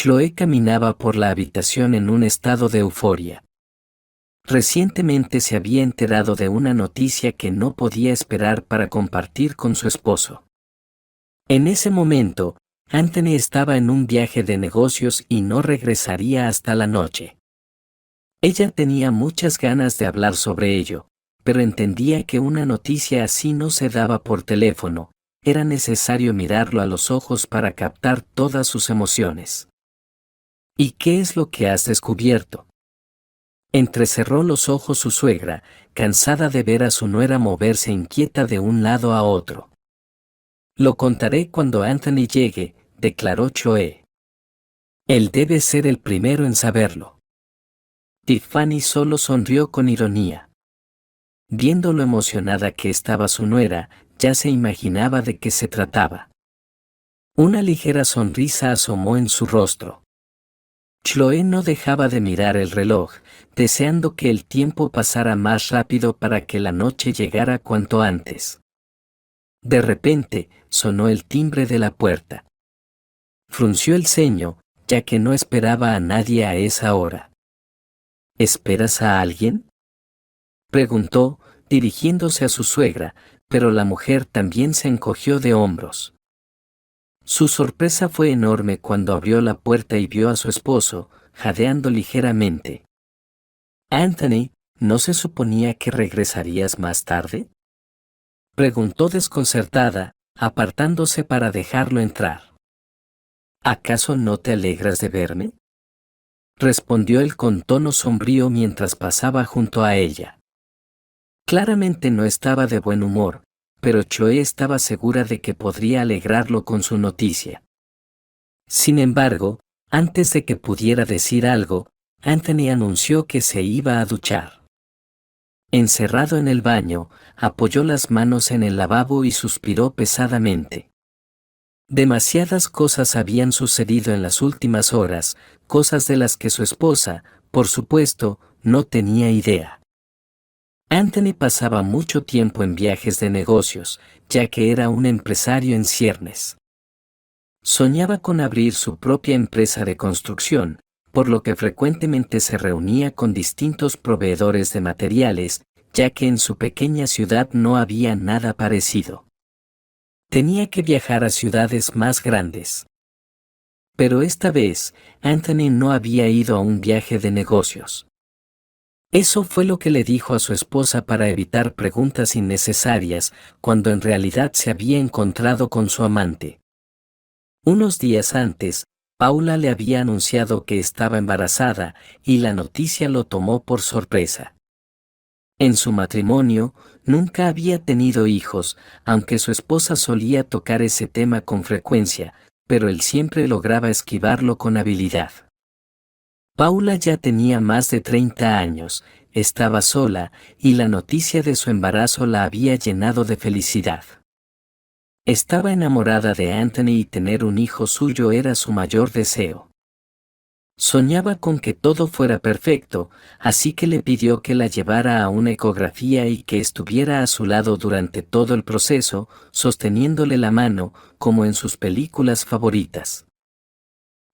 Chloe caminaba por la habitación en un estado de euforia. Recientemente se había enterado de una noticia que no podía esperar para compartir con su esposo. En ese momento, Anthony estaba en un viaje de negocios y no regresaría hasta la noche. Ella tenía muchas ganas de hablar sobre ello, pero entendía que una noticia así no se daba por teléfono, era necesario mirarlo a los ojos para captar todas sus emociones. ¿Y qué es lo que has descubierto? Entrecerró los ojos su suegra, cansada de ver a su nuera moverse inquieta de un lado a otro. Lo contaré cuando Anthony llegue, declaró Chloe. Él debe ser el primero en saberlo. Tiffany solo sonrió con ironía. Viendo lo emocionada que estaba su nuera, ya se imaginaba de qué se trataba. Una ligera sonrisa asomó en su rostro. Chloe no dejaba de mirar el reloj, deseando que el tiempo pasara más rápido para que la noche llegara cuanto antes. De repente, sonó el timbre de la puerta. Frunció el ceño, ya que no esperaba a nadie a esa hora. ¿Esperas a alguien?, preguntó, dirigiéndose a su suegra, pero la mujer también se encogió de hombros. Su sorpresa fue enorme cuando abrió la puerta y vio a su esposo, jadeando ligeramente. «Anthony, ¿no se suponía que regresarías más tarde?», preguntó desconcertada, apartándose para dejarlo entrar. «¿Acaso no te alegras de verme?», respondió él con tono sombrío mientras pasaba junto a ella. Claramente no estaba de buen humor, pero Chloe estaba segura de que podría alegrarlo con su noticia. Sin embargo, antes de que pudiera decir algo, Anthony anunció que se iba a duchar. Encerrado en el baño, apoyó las manos en el lavabo y suspiró pesadamente. Demasiadas cosas habían sucedido en las últimas horas, cosas de las que su esposa, por supuesto, no tenía idea. Anthony pasaba mucho tiempo en viajes de negocios, ya que era un empresario en ciernes. Soñaba con abrir su propia empresa de construcción, por lo que frecuentemente se reunía con distintos proveedores de materiales, ya que en su pequeña ciudad no había nada parecido. Tenía que viajar a ciudades más grandes. Pero esta vez, Anthony no había ido a un viaje de negocios. Eso fue lo que le dijo a su esposa para evitar preguntas innecesarias, cuando en realidad se había encontrado con su amante. Unos días antes, Paula le había anunciado que estaba embarazada, y la noticia lo tomó por sorpresa. En su matrimonio, nunca había tenido hijos, aunque su esposa solía tocar ese tema con frecuencia, pero él siempre lograba esquivarlo con habilidad. Paula ya tenía más de 30 años, estaba sola, y la noticia de su embarazo la había llenado de felicidad. Estaba enamorada de Anthony y tener un hijo suyo era su mayor deseo. Soñaba con que todo fuera perfecto, así que le pidió que la llevara a una ecografía y que estuviera a su lado durante todo el proceso, sosteniéndole la mano, como en sus películas favoritas.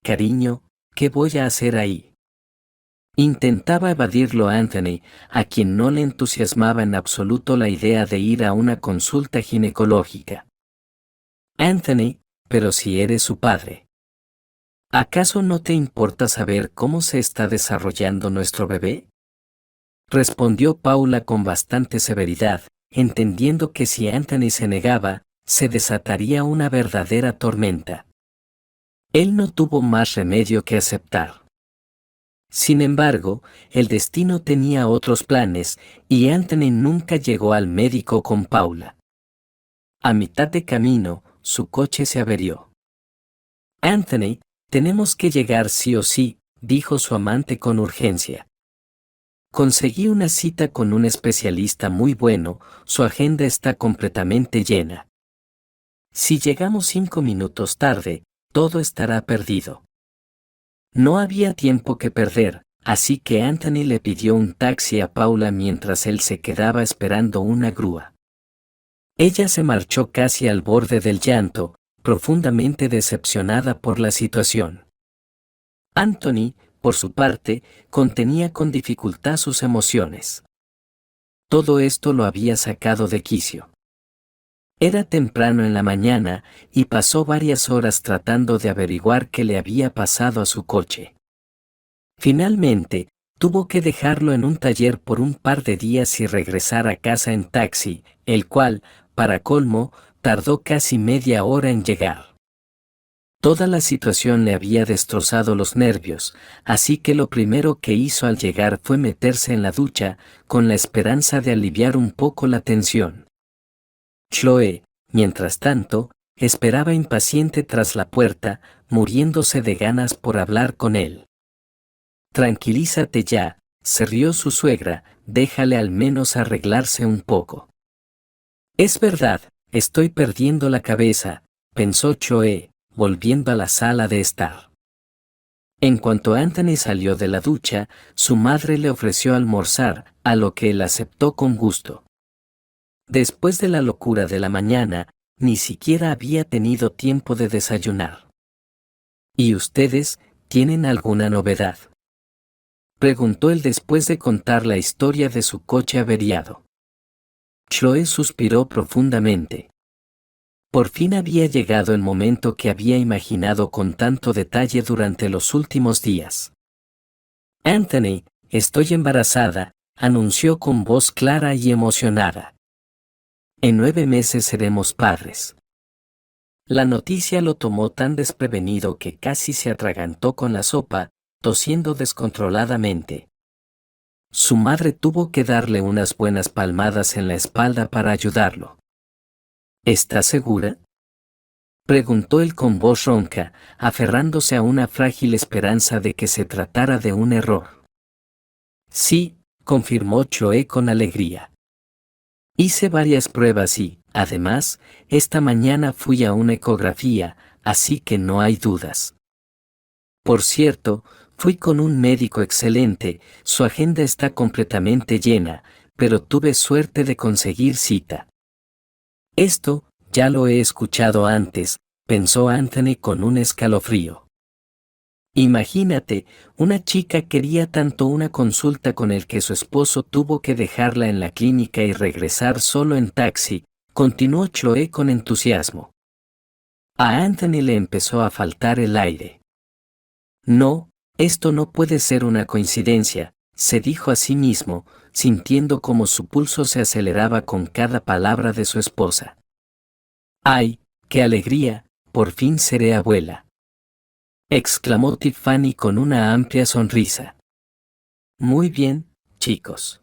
«Cariño, ¿qué voy a hacer ahí?», intentaba evadirlo Anthony, a quien no le entusiasmaba en absoluto la idea de ir a una consulta ginecológica. «Anthony, pero si eres su padre. ¿Acaso no te importa saber cómo se está desarrollando nuestro bebé?», respondió Paula con bastante severidad, entendiendo que si Anthony se negaba, se desataría una verdadera tormenta. Él no tuvo más remedio que aceptar. Sin embargo, el destino tenía otros planes, y Anthony nunca llegó al médico con Paula. A mitad de camino, su coche se averió. «Anthony, tenemos que llegar sí o sí», dijo su amante con urgencia. «Conseguí una cita con un especialista muy bueno, su agenda está completamente llena. Si llegamos 5 minutos tarde, todo estará perdido». No había tiempo que perder, así que Anthony le pidió un taxi a Paula mientras él se quedaba esperando una grúa. Ella se marchó casi al borde del llanto, profundamente decepcionada por la situación. Anthony, por su parte, contenía con dificultad sus emociones. Todo esto lo había sacado de quicio. Era temprano en la mañana y pasó varias horas tratando de averiguar qué le había pasado a su coche. Finalmente, tuvo que dejarlo en un taller por un par de días y regresar a casa en taxi, el cual, para colmo, tardó casi media hora en llegar. Toda la situación le había destrozado los nervios, así que lo primero que hizo al llegar fue meterse en la ducha, con la esperanza de aliviar un poco la tensión. Chloe, mientras tanto, esperaba impaciente tras la puerta, muriéndose de ganas por hablar con él. Tranquilízate ya, se rió su suegra, déjale al menos arreglarse un poco. Es verdad, estoy perdiendo la cabeza, pensó Chloe, volviendo a la sala de estar. En cuanto Anthony salió de la ducha, su madre le ofreció almorzar, a lo que él aceptó con gusto. Después de la locura de la mañana, ni siquiera había tenido tiempo de desayunar. ¿Y ustedes, tienen alguna novedad?, preguntó él después de contar la historia de su coche averiado. Chloe suspiró profundamente. Por fin había llegado el momento que había imaginado con tanto detalle durante los últimos días. Anthony, estoy embarazada, anunció con voz clara y emocionada. En 9 meses seremos padres. La noticia lo tomó tan desprevenido que casi se atragantó con la sopa, tosiendo descontroladamente. Su madre tuvo que darle unas buenas palmadas en la espalda para ayudarlo. ¿Estás segura?, preguntó él con voz ronca, aferrándose a una frágil esperanza de que se tratara de un error. Sí, confirmó Chloe con alegría. Hice varias pruebas y, además, esta mañana fui a una ecografía, así que no hay dudas. Por cierto, fui con un médico excelente, su agenda está completamente llena, pero tuve suerte de conseguir cita. Esto, ya lo he escuchado antes, pensó Anthony con un escalofrío. Imagínate, una chica quería tanto una consulta con el que su esposo tuvo que dejarla en la clínica y regresar solo en taxi, continuó Chloe con entusiasmo. A Anthony le empezó a faltar el aire. No, esto no puede ser una coincidencia, se dijo a sí mismo, sintiendo como su pulso se aceleraba con cada palabra de su esposa. ¡Ay, qué alegría! Por fin seré abuela, exclamó Tiffany con una amplia sonrisa. Muy bien, chicos.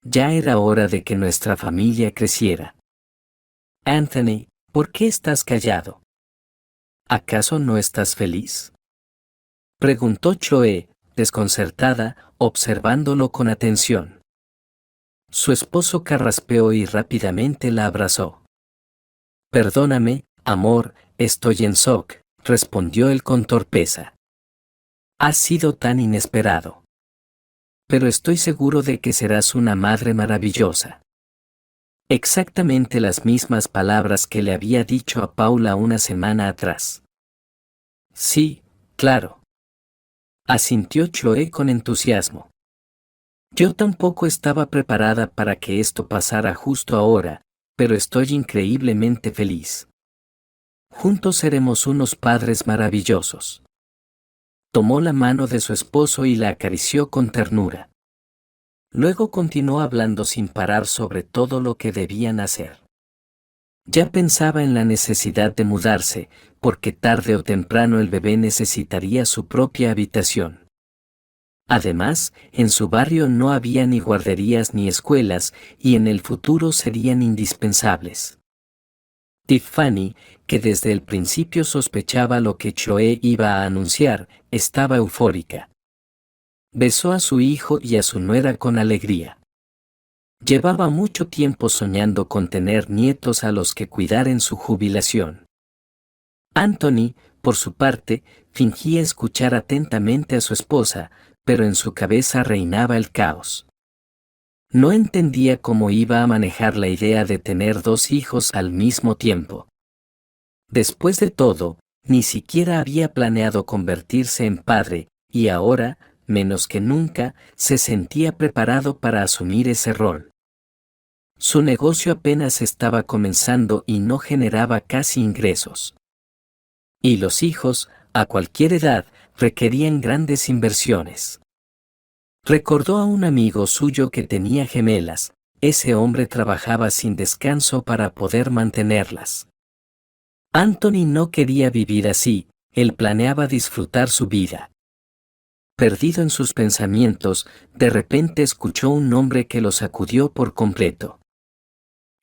Ya era hora de que nuestra familia creciera. Anthony, ¿por qué estás callado? ¿Acaso no estás feliz?, preguntó Chloe, desconcertada, observándolo con atención. Su esposo carraspeó y rápidamente la abrazó. Perdóname, amor, estoy en shock, respondió él con torpeza. Ha sido tan inesperado. Pero estoy seguro de que serás una madre maravillosa. Exactamente las mismas palabras que le había dicho a Paula una semana atrás. Sí, claro, asintió Chloe con entusiasmo. Yo tampoco estaba preparada para que esto pasara justo ahora, pero estoy increíblemente feliz. Juntos seremos unos padres maravillosos. Tomó la mano de su esposo y la acarició con ternura. Luego continuó hablando sin parar sobre todo lo que debían hacer. Ya pensaba en la necesidad de mudarse, porque tarde o temprano el bebé necesitaría su propia habitación. Además, en su barrio no había ni guarderías ni escuelas, y en el futuro serían indispensables. Tiffany, que desde el principio sospechaba lo que Chloe iba a anunciar, estaba eufórica. Besó a su hijo y a su nuera con alegría. Llevaba mucho tiempo soñando con tener nietos a los que cuidar en su jubilación. Anthony, por su parte, fingía escuchar atentamente a su esposa, pero en su cabeza reinaba el caos. No entendía cómo iba a manejar la idea de tener 2 hijos al mismo tiempo. Después de todo, ni siquiera había planeado convertirse en padre, y ahora, menos que nunca, se sentía preparado para asumir ese rol. Su negocio apenas estaba comenzando y no generaba casi ingresos. Y los hijos, a cualquier edad, requerían grandes inversiones. Recordó a un amigo suyo que tenía gemelas. Ese hombre trabajaba sin descanso para poder mantenerlas. Anthony no quería vivir así, él planeaba disfrutar su vida. Perdido en sus pensamientos, de repente escuchó un nombre que lo sacudió por completo.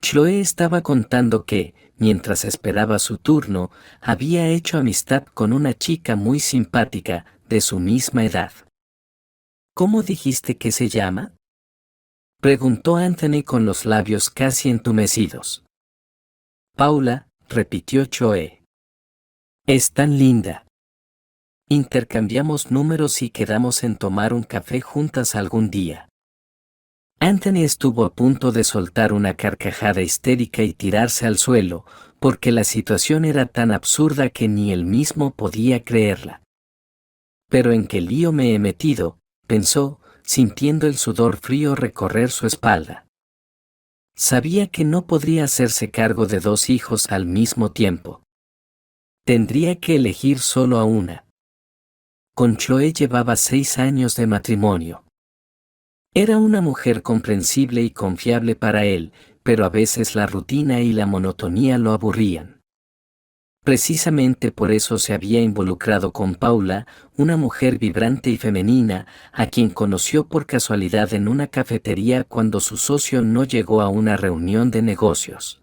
Chloe estaba contando que, mientras esperaba su turno, había hecho amistad con una chica muy simpática, de su misma edad. ¿Cómo dijiste que se llama?, preguntó Anthony con los labios casi entumecidos. Paula, repitió Chloe. Es tan linda. Intercambiamos números y quedamos en tomar un café juntas algún día. Anthony estuvo a punto de soltar una carcajada histérica y tirarse al suelo, porque la situación era tan absurda que ni él mismo podía creerla. Pero ¿en qué lío me he metido?, pensó, sintiendo el sudor frío recorrer su espalda. Sabía que no podría hacerse cargo de 2 hijos al mismo tiempo. Tendría que elegir solo a una. Con Chloe llevaba 6 años de matrimonio. Era una mujer comprensible y confiable para él, pero a veces la rutina y la monotonía lo aburrían. Precisamente por eso se había involucrado con Paula, una mujer vibrante y femenina, a quien conoció por casualidad en una cafetería cuando su socio no llegó a una reunión de negocios.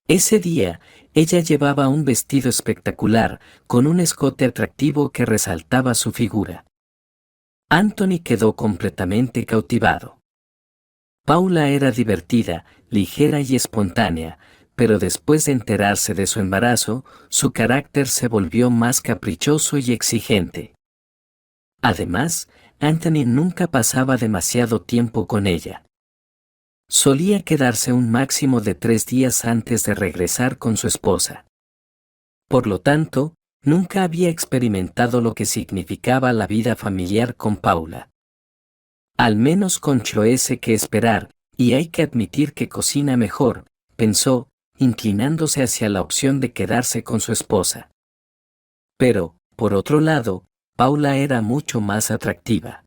Ese día, ella llevaba un vestido espectacular, con un escote atractivo que resaltaba su figura. Anthony quedó completamente cautivado. Paula era divertida, ligera y espontánea, pero después de enterarse de su embarazo, su carácter se volvió más caprichoso y exigente. Además, Anthony nunca pasaba demasiado tiempo con ella. Solía quedarse un máximo de 3 días antes de regresar con su esposa. Por lo tanto, nunca había experimentado lo que significaba la vida familiar con Paula. Al menos con Chloe sé que esperar, y hay que admitir que cocina mejor, pensó, inclinándose hacia la opción de quedarse con su esposa. Pero, por otro lado, Paula era mucho más atractiva.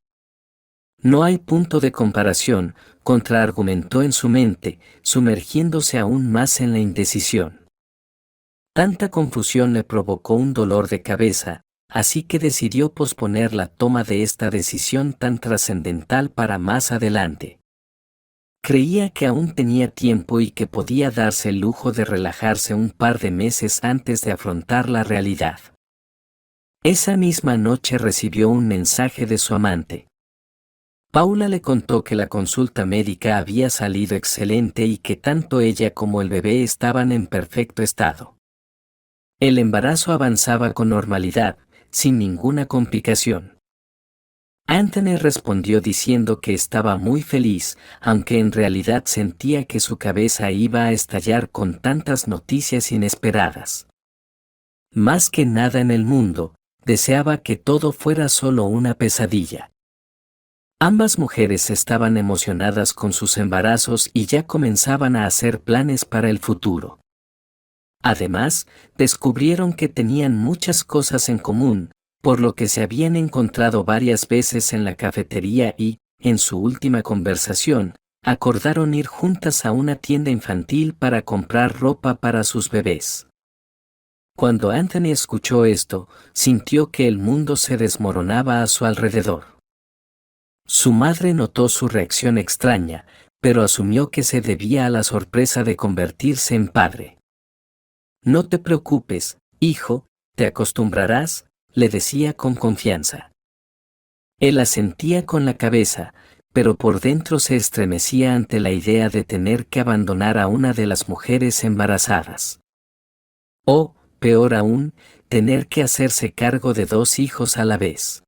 No hay punto de comparación, contraargumentó en su mente, sumergiéndose aún más en la indecisión. Tanta confusión le provocó un dolor de cabeza, así que decidió posponer la toma de esta decisión tan trascendental para más adelante. Creía que aún tenía tiempo y que podía darse el lujo de relajarse un par de meses antes de afrontar la realidad. Esa misma noche recibió un mensaje de su amante. Paula le contó que la consulta médica había salido excelente y que tanto ella como el bebé estaban en perfecto estado. El embarazo avanzaba con normalidad, sin ninguna complicación. Anthony respondió diciendo que estaba muy feliz, aunque en realidad sentía que su cabeza iba a estallar con tantas noticias inesperadas. Más que nada en el mundo, deseaba que todo fuera solo una pesadilla. Ambas mujeres estaban emocionadas con sus embarazos y ya comenzaban a hacer planes para el futuro. Además, descubrieron que tenían muchas cosas en común, por lo que se habían encontrado varias veces en la cafetería y, en su última conversación, acordaron ir juntas a una tienda infantil para comprar ropa para sus bebés. Cuando Anthony escuchó esto, sintió que el mundo se desmoronaba a su alrededor. Su madre notó su reacción extraña, pero asumió que se debía a la sorpresa de convertirse en padre. No te preocupes, hijo, te acostumbrarás, le decía con confianza. Él asentía con la cabeza, pero por dentro se estremecía ante la idea de tener que abandonar a una de las mujeres embarazadas. O, peor aún, tener que hacerse cargo de 2 hijos a la vez.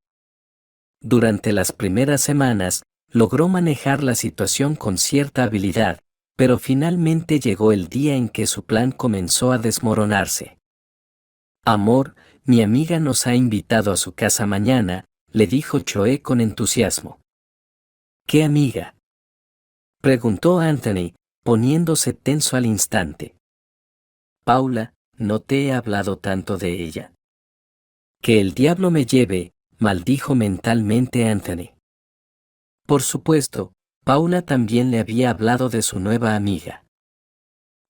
Durante las primeras semanas, logró manejar la situación con cierta habilidad, pero finalmente llegó el día en que su plan comenzó a desmoronarse. Amor, mi amiga nos ha invitado a su casa mañana, le dijo Choe con entusiasmo. ¿Qué amiga?, preguntó Anthony, poniéndose tenso al instante. Paula, ¿no te he hablado tanto de ella? Que el diablo me lleve, maldijo mentalmente Anthony. Por supuesto, Paula también le había hablado de su nueva amiga.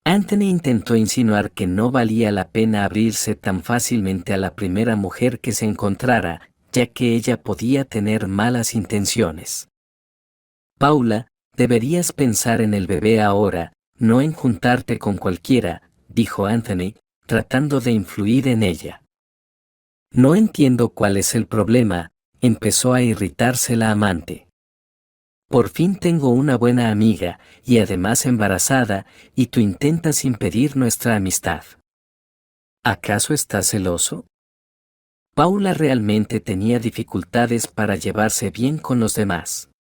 Anthony intentó insinuar que no valía la pena abrirse tan fácilmente a la primera mujer que se encontrara, ya que ella podía tener malas intenciones. Paula, deberías pensar en el bebé ahora, no en juntarte con cualquiera, dijo Anthony, tratando de influir en ella. No entiendo cuál es el problema, empezó a irritarse la amante. Por fin tengo una buena amiga, y además embarazada, y tú intentas impedir nuestra amistad. ¿Acaso estás celoso? Paula realmente tenía dificultades para llevarse bien con los demás.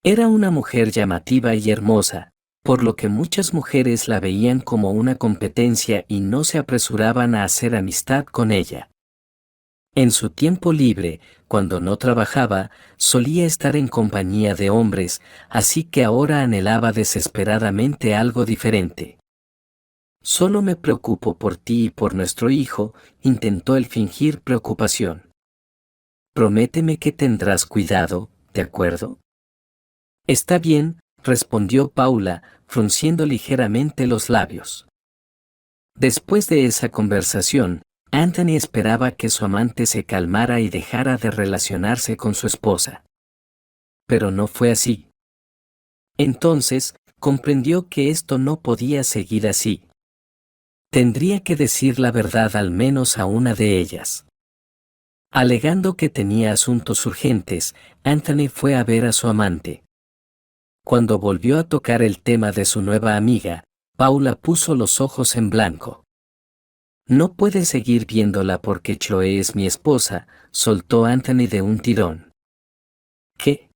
Era una mujer llamativa y hermosa, por lo que muchas mujeres la veían como una competencia y no se apresuraban a hacer amistad con ella. En su tiempo libre, cuando no trabajaba, solía estar en compañía de hombres, así que ahora anhelaba desesperadamente algo diferente. Solo me preocupo por ti y por nuestro hijo, intentó él fingir preocupación. Prométeme que tendrás cuidado, ¿de acuerdo? Está bien, respondió Paula, frunciendo ligeramente los labios. Después de esa conversación, Anthony esperaba que su amante se calmara y dejara de relacionarse con su esposa. Pero no fue así. Entonces, comprendió que esto no podía seguir así. Tendría que decir la verdad al menos a una de ellas. Alegando que tenía asuntos urgentes, Anthony fue a ver a su amante. Cuando volvió a tocar el tema de su nueva amiga, Paula puso los ojos en blanco. No puede seguir viéndola porque Chloe es mi esposa, soltó Anthony de un tirón. ¿Qué?,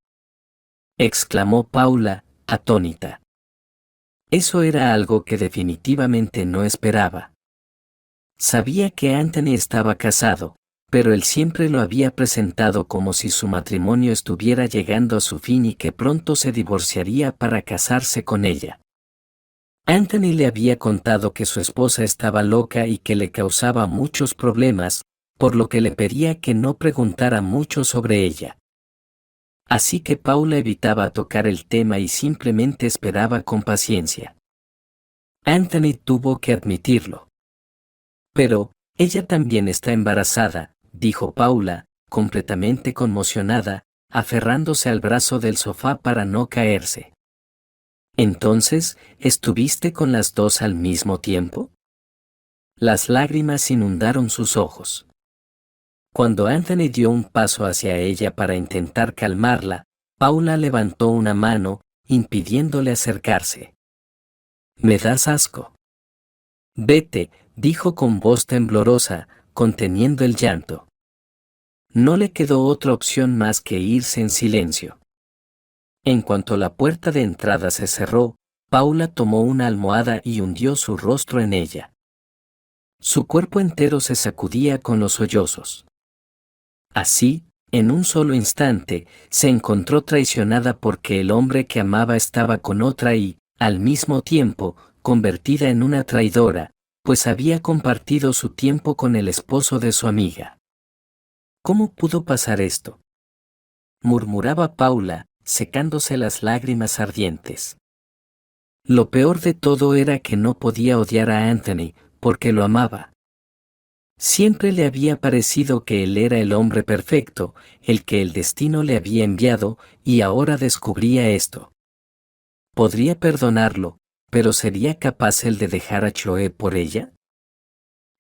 exclamó Paula, atónita. Eso era algo que definitivamente no esperaba. Sabía que Anthony estaba casado, pero él siempre lo había presentado como si su matrimonio estuviera llegando a su fin y que pronto se divorciaría para casarse con ella. Anthony le había contado que su esposa estaba loca y que le causaba muchos problemas, por lo que le pedía que no preguntara mucho sobre ella. Así que Paula evitaba tocar el tema y simplemente esperaba con paciencia. Anthony tuvo que admitirlo. Pero, ella también está embarazada, dijo Paula, completamente conmocionada, aferrándose al brazo del sofá para no caerse. Entonces, ¿estuviste con las dos al mismo tiempo? Las lágrimas inundaron sus ojos. Cuando Anthony dio un paso hacia ella para intentar calmarla, Paula levantó una mano, impidiéndole acercarse. «Me das asco». «Vete», dijo con voz temblorosa, conteniendo el llanto. No le quedó otra opción más que irse en silencio. En cuanto la puerta de entrada se cerró, Paula tomó una almohada y hundió su rostro en ella. Su cuerpo entero se sacudía con los sollozos. Así, en un solo instante, se encontró traicionada porque el hombre que amaba estaba con otra y, al mismo tiempo, convertida en una traidora, pues había compartido su tiempo con el esposo de su amiga. ¿Cómo pudo pasar esto?, murmuraba Paula, secándose las lágrimas ardientes. Lo peor de todo era que no podía odiar a Anthony, porque lo amaba. Siempre le había parecido que él era el hombre perfecto, el que el destino le había enviado, y ahora descubría esto. Podría perdonarlo, pero ¿sería capaz él de dejar a Chloe por ella?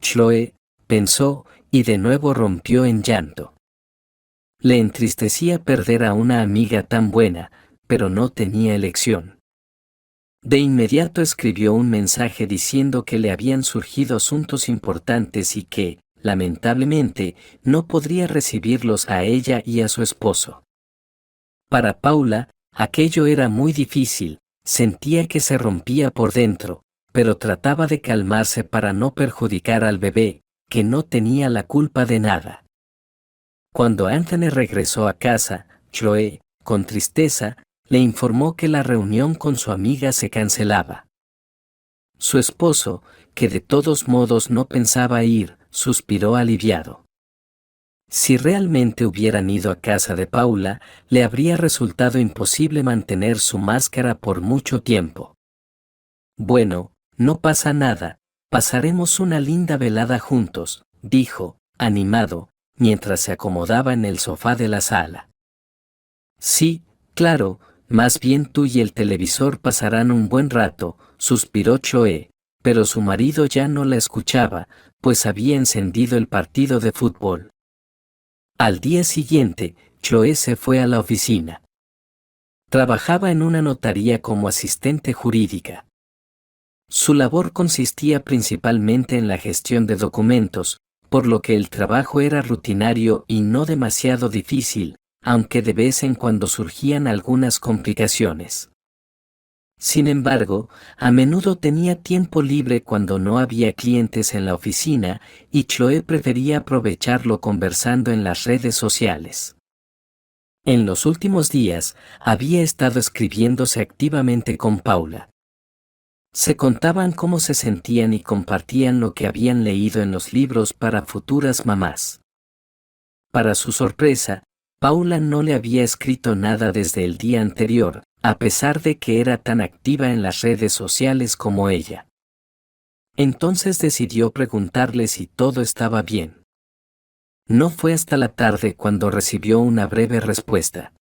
Chloe, pensó, y de nuevo rompió en llanto. Le entristecía perder a una amiga tan buena, pero no tenía elección. De inmediato escribió un mensaje diciendo que le habían surgido asuntos importantes y que, lamentablemente, no podría recibirlos a ella y a su esposo. Para Paula, aquello era muy difícil, sentía que se rompía por dentro, pero trataba de calmarse para no perjudicar al bebé, que no tenía la culpa de nada. Cuando Anthony regresó a casa, Chloe, con tristeza, le informó que la reunión con su amiga se cancelaba. Su esposo, que de todos modos no pensaba ir, suspiró aliviado. Si realmente hubieran ido a casa de Paula, le habría resultado imposible mantener su máscara por mucho tiempo. Bueno, no pasa nada, pasaremos una linda velada juntos, dijo, animado, mientras se acomodaba en el sofá de la sala. Sí, claro, más bien tú y el televisor pasarán un buen rato, suspiró Chloe, pero su marido ya no la escuchaba, pues había encendido el partido de fútbol. Al día siguiente, Chloe se fue a la oficina. Trabajaba en una notaría como asistente jurídica. Su labor consistía principalmente en la gestión de documentos, por lo que el trabajo era rutinario y no demasiado difícil, aunque de vez en cuando surgían algunas complicaciones. Sin embargo, a menudo tenía tiempo libre cuando no había clientes en la oficina y Chloe prefería aprovecharlo conversando en las redes sociales. En los últimos días, había estado escribiéndose activamente con Paula. Se contaban cómo se sentían y compartían lo que habían leído en los libros para futuras mamás. Para su sorpresa, Paula no le había escrito nada desde el día anterior, a pesar de que era tan activa en las redes sociales como ella. Entonces decidió preguntarle si todo estaba bien. No fue hasta la tarde cuando recibió una breve respuesta.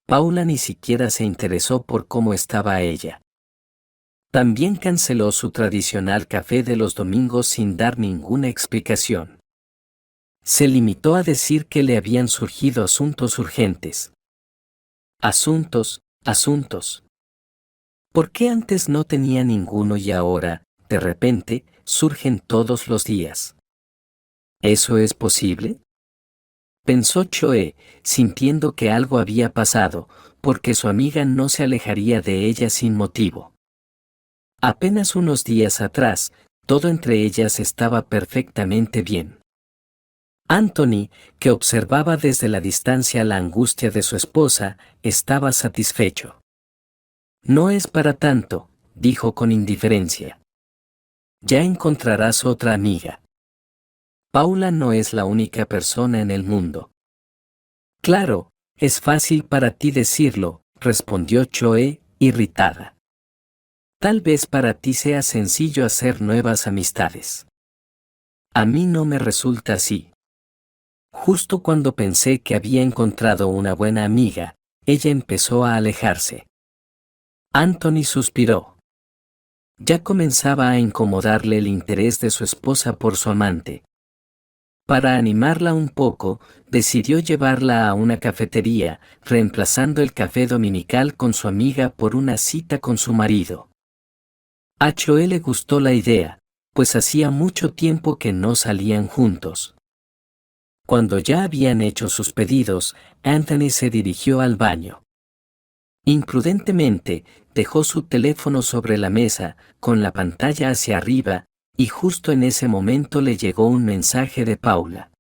Paula ni siquiera se interesó por cómo estaba ella. También canceló su tradicional café de los domingos sin dar ninguna explicación. Se limitó a decir que le habían surgido asuntos urgentes. Asuntos. ¿Por qué antes no tenía ninguno y ahora, de repente, surgen todos los días? ¿Eso es posible? Pensó Chloe, sintiendo que algo había pasado, porque su amiga no se alejaría de ella sin motivo. Apenas unos días atrás, todo entre ellas estaba perfectamente bien. Anthony, que observaba desde la distancia la angustia de su esposa, estaba satisfecho. No es para tanto, dijo con indiferencia. Ya encontrarás otra amiga. Paula no es la única persona en el mundo. Claro, es fácil para ti decirlo, respondió Chloe, irritada. Tal vez para ti sea sencillo hacer nuevas amistades. A mí no me resulta así. Justo cuando pensé que había encontrado una buena amiga, ella empezó a alejarse. Anthony suspiró. Ya comenzaba a incomodarle el interés de su esposa por su amante. Para animarla un poco, decidió llevarla a una cafetería, reemplazando el café dominical con su amiga por una cita con su marido. A Chloe le gustó la idea, pues hacía mucho tiempo que no salían juntos. Cuando ya habían hecho sus pedidos, Anthony se dirigió al baño. Imprudentemente, dejó su teléfono sobre la mesa, con la pantalla hacia arriba, y justo en ese momento le llegó un mensaje de Paula.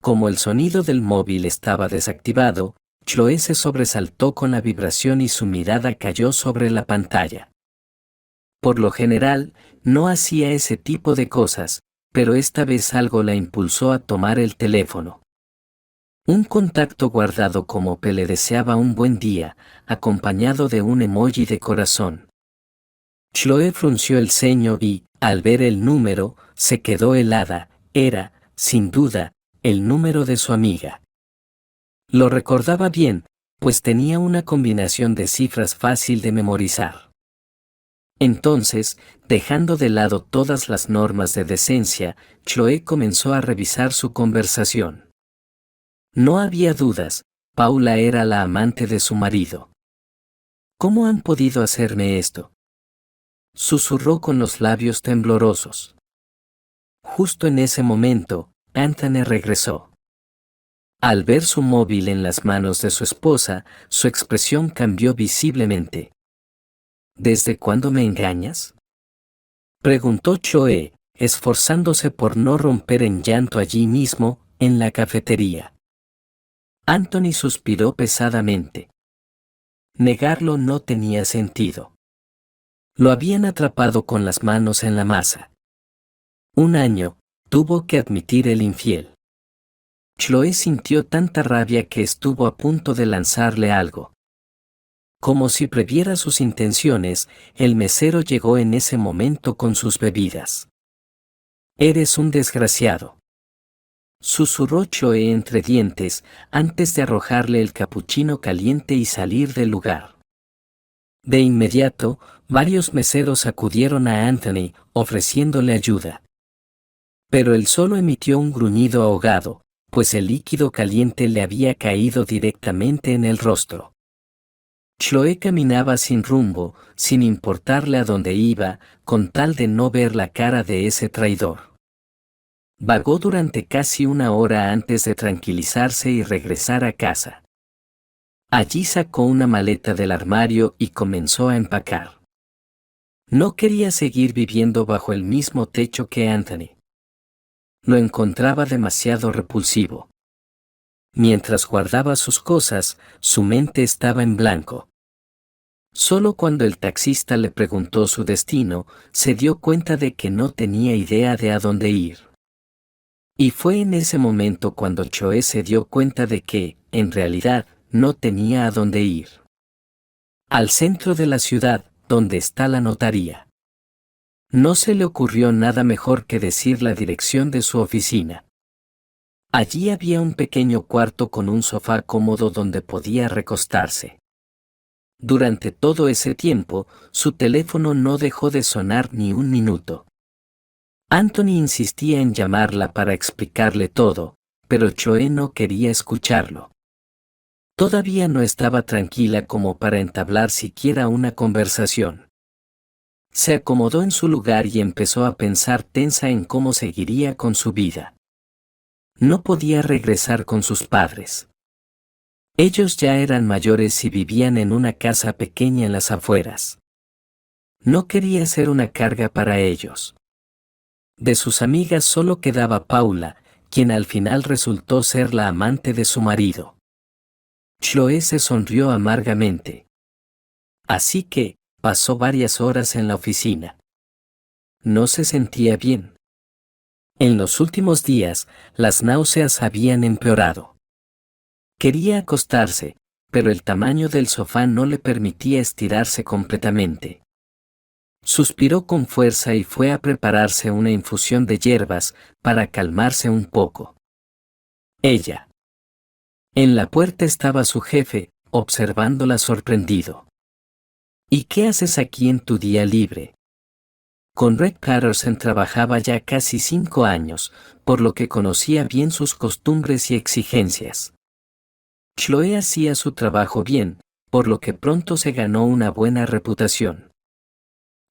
Como el sonido del móvil estaba desactivado, Chloe se sobresaltó con la vibración y su mirada cayó sobre la pantalla. Por lo general, no hacía ese tipo de cosas, pero esta vez algo la impulsó a tomar el teléfono. Un contacto guardado como P le deseaba un buen día, acompañado de un emoji de corazón. Chloe frunció el ceño y, al ver el número, se quedó helada. Era, sin duda, el número de su amiga. Lo recordaba bien, pues tenía una combinación de cifras fácil de memorizar. Entonces, dejando de lado todas las normas de decencia, Chloe comenzó a revisar su conversación. No había dudas, Paula era la amante de su marido. ¿Cómo han podido hacerme esto?, susurró con los labios temblorosos. Justo en ese momento, Anthony regresó. Al ver su móvil en las manos de su esposa, su expresión cambió visiblemente. ¿Desde cuándo me engañas?, preguntó Chloe, esforzándose por no romper en llanto allí mismo, en la cafetería. Anthony suspiró pesadamente. Negarlo no tenía sentido. Lo habían atrapado con las manos en la masa. Un año, tuvo que admitir el infiel. Chloe sintió tanta rabia que estuvo a punto de lanzarle algo. Como si previera sus intenciones, el mesero llegó en ese momento con sus bebidas. «Eres un desgraciado», susurró Chloe entre dientes, antes de arrojarle el capuchino caliente y salir del lugar. De inmediato, varios meseros acudieron a Anthony, ofreciéndole ayuda. Pero él solo emitió un gruñido ahogado, pues el líquido caliente le había caído directamente en el rostro. Chloe caminaba sin rumbo, sin importarle a dónde iba, con tal de no ver la cara de ese traidor. Vagó durante casi una hora antes de tranquilizarse y regresar a casa. Allí sacó una maleta del armario y comenzó a empacar. No quería seguir viviendo bajo el mismo techo que Anthony. Lo encontraba demasiado repulsivo. Mientras guardaba sus cosas, su mente estaba en blanco. Solo cuando el taxista le preguntó su destino, se dio cuenta de que no tenía idea de a dónde ir. Y fue en ese momento cuando Chloe se dio cuenta de que, en realidad, no tenía a dónde ir. Al centro de la ciudad, donde está la notaría. No se le ocurrió nada mejor que decir la dirección de su oficina. Allí había un pequeño cuarto con un sofá cómodo donde podía recostarse. Durante todo ese tiempo, su teléfono no dejó de sonar ni un minuto. Anthony insistía en llamarla para explicarle todo, pero Chloe no quería escucharlo. Todavía no estaba tranquila como para entablar siquiera una conversación. Se acomodó en su lugar y empezó a pensar tensa en cómo seguiría con su vida. No podía regresar con sus padres. Ellos ya eran mayores y vivían en una casa pequeña en las afueras. No quería ser una carga para ellos. De sus amigas solo quedaba Paula, quien al final resultó ser la amante de su marido. Chloe se sonrió amargamente. Así que, pasó varias horas en la oficina. No se sentía bien. En los últimos días, las náuseas habían empeorado. Quería acostarse, pero el tamaño del sofá no le permitía estirarse completamente. Suspiró con fuerza y fue a prepararse una infusión de hierbas para calmarse un poco. Ella. En la puerta estaba su jefe, observándola sorprendido. ¿Y qué haces aquí en tu día libre? Con Rick Patterson trabajaba ya casi 5 años, por lo que conocía bien sus costumbres y exigencias. Chloe hacía su trabajo bien, por lo que pronto se ganó una buena reputación.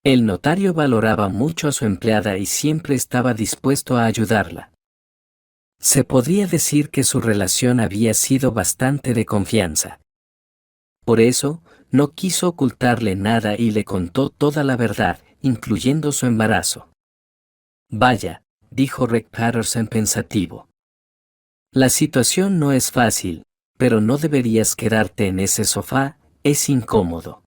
El notario valoraba mucho a su empleada y siempre estaba dispuesto a ayudarla. Se podría decir que su relación había sido bastante de confianza. Por eso, no quiso ocultarle nada y le contó toda la verdad, incluyendo su embarazo. Vaya, dijo Rick Patterson pensativo. La situación no es fácil, pero no deberías quedarte en ese sofá, es incómodo.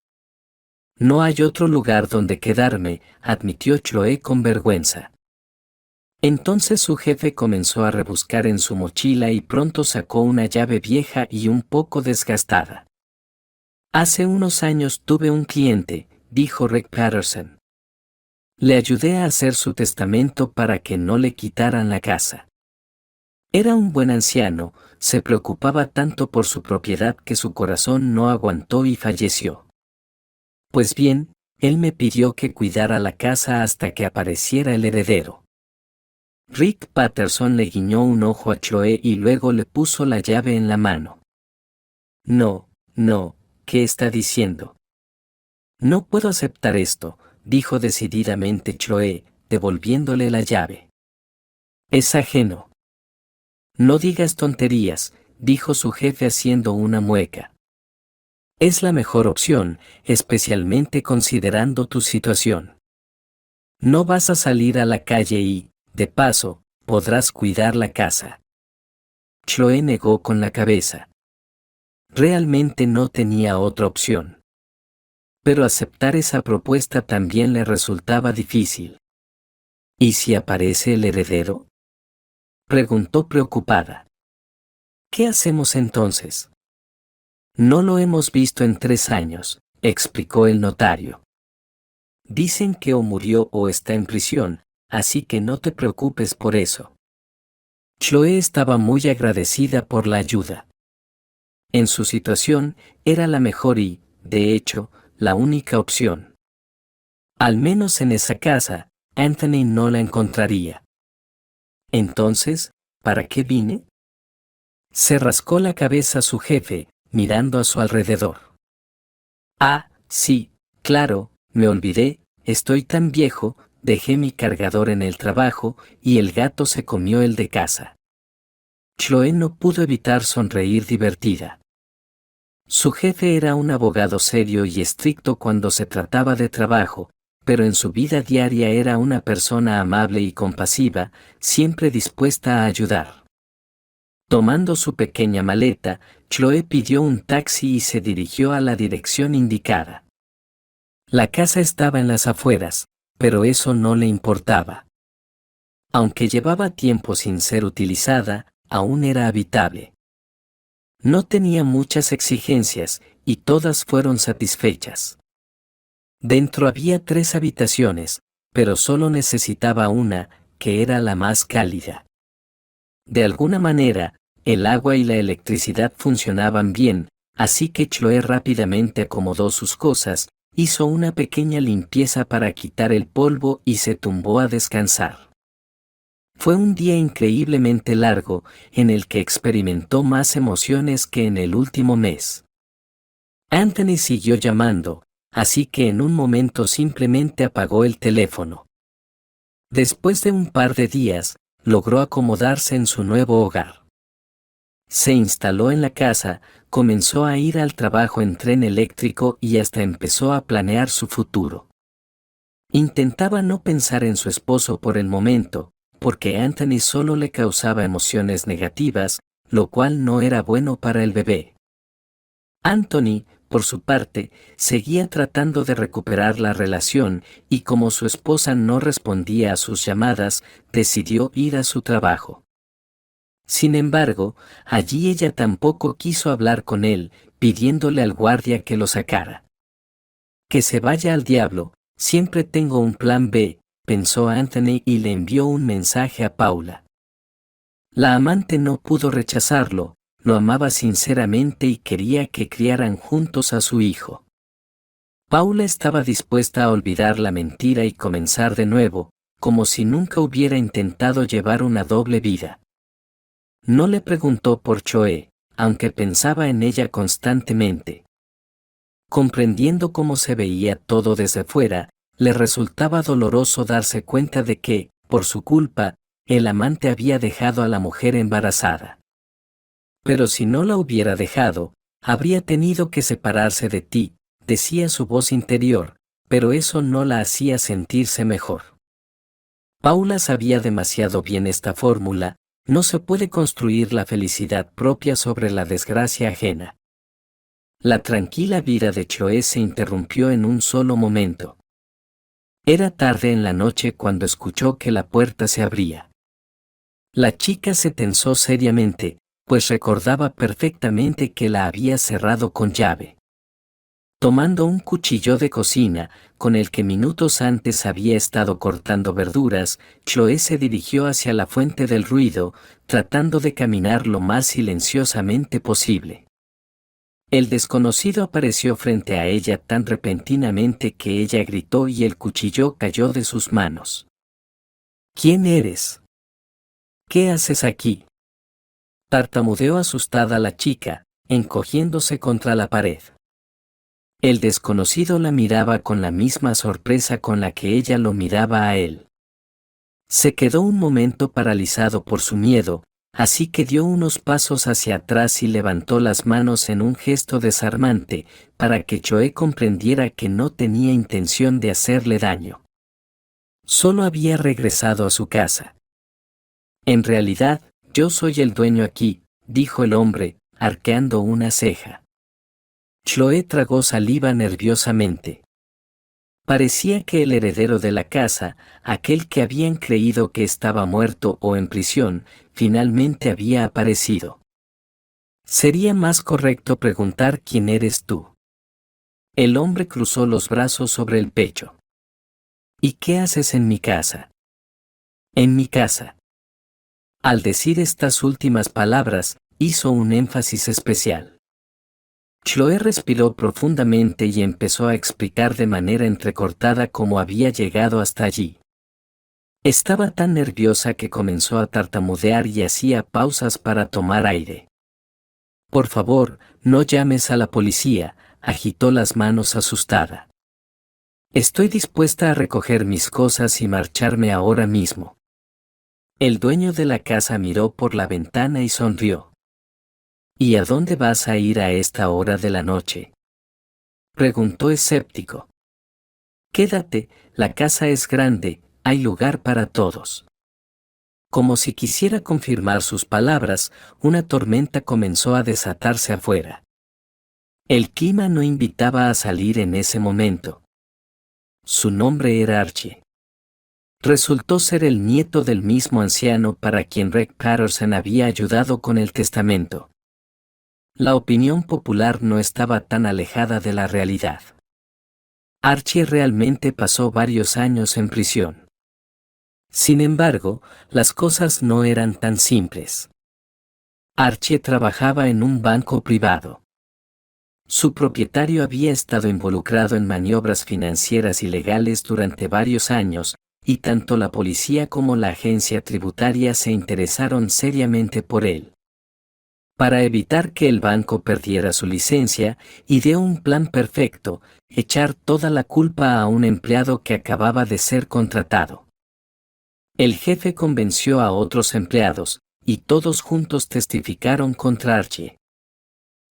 No hay otro lugar donde quedarme, admitió Chloe con vergüenza. Entonces su jefe comenzó a rebuscar en su mochila y pronto sacó una llave vieja y un poco desgastada. Hace unos años tuve un cliente, dijo Rick Patterson. Le ayudé a hacer su testamento para que no le quitaran la casa. Era un buen anciano, se preocupaba tanto por su propiedad que su corazón no aguantó y falleció. Pues bien, él me pidió que cuidara la casa hasta que apareciera el heredero. Rick Patterson le guiñó un ojo a Chloe y luego le puso la llave en la mano. No, ¿qué está diciendo? No puedo aceptar esto, dijo decididamente Chloe, devolviéndole la llave. Es ajeno. No digas tonterías, dijo su jefe haciendo una mueca. Es la mejor opción, especialmente considerando tu situación. No vas a salir a la calle y, de paso, podrás cuidar la casa. Chloe negó con la cabeza. Realmente no tenía otra opción. Pero aceptar esa propuesta también le resultaba difícil. ¿Y si aparece el heredero?, preguntó preocupada. ¿Qué hacemos entonces? No lo hemos visto en 3 años, explicó el notario. Dicen que o murió o está en prisión, así que no te preocupes por eso. Chloe estaba muy agradecida por la ayuda. En su situación, era la mejor y, de hecho, la única opción. Al menos en esa casa, Anthony no la encontraría. Entonces, ¿para qué vine? Se rascó la cabeza su jefe, mirando a su alrededor. Ah, sí, claro, me olvidé, estoy tan viejo, dejé mi cargador en el trabajo y el gato se comió el de casa. Chloe no pudo evitar sonreír divertida. Su jefe era un abogado serio y estricto cuando se trataba de trabajo, pero en su vida diaria era una persona amable y compasiva, siempre dispuesta a ayudar. Tomando su pequeña maleta, Chloe pidió un taxi y se dirigió a la dirección indicada. La casa estaba en las afueras, pero eso no le importaba. Aunque llevaba tiempo sin ser utilizada, aún era habitable. No tenía muchas exigencias, y todas fueron satisfechas. Dentro había 3 habitaciones, pero solo necesitaba una, que era la más cálida. De alguna manera, el agua y la electricidad funcionaban bien, así que Chloe rápidamente acomodó sus cosas, hizo una pequeña limpieza para quitar el polvo y se tumbó a descansar. Fue un día increíblemente largo, en el que experimentó más emociones que en el último mes. Anthony siguió llamando, así que en un momento simplemente apagó el teléfono. Después de un par de días, logró acomodarse en su nuevo hogar. Se instaló en la casa, comenzó a ir al trabajo en tren eléctrico y hasta empezó a planear su futuro. Intentaba no pensar en su esposo por el momento, porque Anthony solo le causaba emociones negativas, lo cual no era bueno para el bebé. Anthony, por su parte, seguía tratando de recuperar la relación y como su esposa no respondía a sus llamadas, decidió ir a su trabajo. Sin embargo, allí ella tampoco quiso hablar con él, pidiéndole al guardia que lo sacara. Que se vaya al diablo, siempre tengo un plan B, pensó Anthony y le envió un mensaje a Paula. La amante no pudo rechazarlo, lo amaba sinceramente y quería que criaran juntos a su hijo. Paula estaba dispuesta a olvidar la mentira y comenzar de nuevo, como si nunca hubiera intentado llevar una doble vida. No le preguntó por Chloe, aunque pensaba en ella constantemente. Comprendiendo cómo se veía todo desde fuera, le resultaba doloroso darse cuenta de que, por su culpa, el amante había dejado a la mujer embarazada. Pero si no la hubiera dejado, habría tenido que separarse de ti, decía su voz interior, pero eso no la hacía sentirse mejor. Paula sabía demasiado bien esta fórmula, no se puede construir la felicidad propia sobre la desgracia ajena. La tranquila vida de Chloe se interrumpió en un solo momento. Era tarde en la noche cuando escuchó que la puerta se abría. La chica se tensó seriamente, pues recordaba perfectamente que la había cerrado con llave. Tomando un cuchillo de cocina, con el que minutos antes había estado cortando verduras, Chloe se dirigió hacia la fuente del ruido, tratando de caminar lo más silenciosamente posible. El desconocido apareció frente a ella tan repentinamente que ella gritó y el cuchillo cayó de sus manos. ¿Quién eres? ¿Qué haces aquí? Tartamudeó asustada la chica, encogiéndose contra la pared. El desconocido la miraba con la misma sorpresa con la que ella lo miraba a él. Se quedó un momento paralizado por su miedo, así que dio unos pasos hacia atrás y levantó las manos en un gesto desarmante, para que Chloe comprendiera que no tenía intención de hacerle daño. Solo había regresado a su casa. En realidad, yo soy el dueño aquí, dijo el hombre, arqueando una ceja. Chloe tragó saliva nerviosamente. Parecía que el heredero de la casa, aquel que habían creído que estaba muerto o en prisión, finalmente había aparecido. Sería más correcto preguntar quién eres tú. El hombre cruzó los brazos sobre el pecho. ¿Y qué haces en mi casa? En mi casa. Al decir estas últimas palabras, hizo un énfasis especial. Chloe respiró profundamente y empezó a explicar de manera entrecortada cómo había llegado hasta allí. Estaba tan nerviosa que comenzó a tartamudear y hacía pausas para tomar aire. Por favor, no llames a la policía, agitó las manos asustada. Estoy dispuesta a recoger mis cosas y marcharme ahora mismo. El dueño de la casa miró por la ventana y sonrió. ¿Y a dónde vas a ir a esta hora de la noche?, preguntó escéptico. Quédate, la casa es grande, hay lugar para todos. Como si quisiera confirmar sus palabras, una tormenta comenzó a desatarse afuera. El clima no invitaba a salir en ese momento. Su nombre era Archie. Resultó ser el nieto del mismo anciano para quien Rick Patterson había ayudado con el testamento. La opinión popular no estaba tan alejada de la realidad. Archie realmente pasó varios años en prisión. Sin embargo, las cosas no eran tan simples. Archie trabajaba en un banco privado. Su propietario había estado involucrado en maniobras financieras ilegales durante varios años, y tanto la policía como la agencia tributaria se interesaron seriamente por él. Para evitar que el banco perdiera su licencia, ideó un plan perfecto: echar toda la culpa a un empleado que acababa de ser contratado. El jefe convenció a otros empleados, y todos juntos testificaron contra Archie.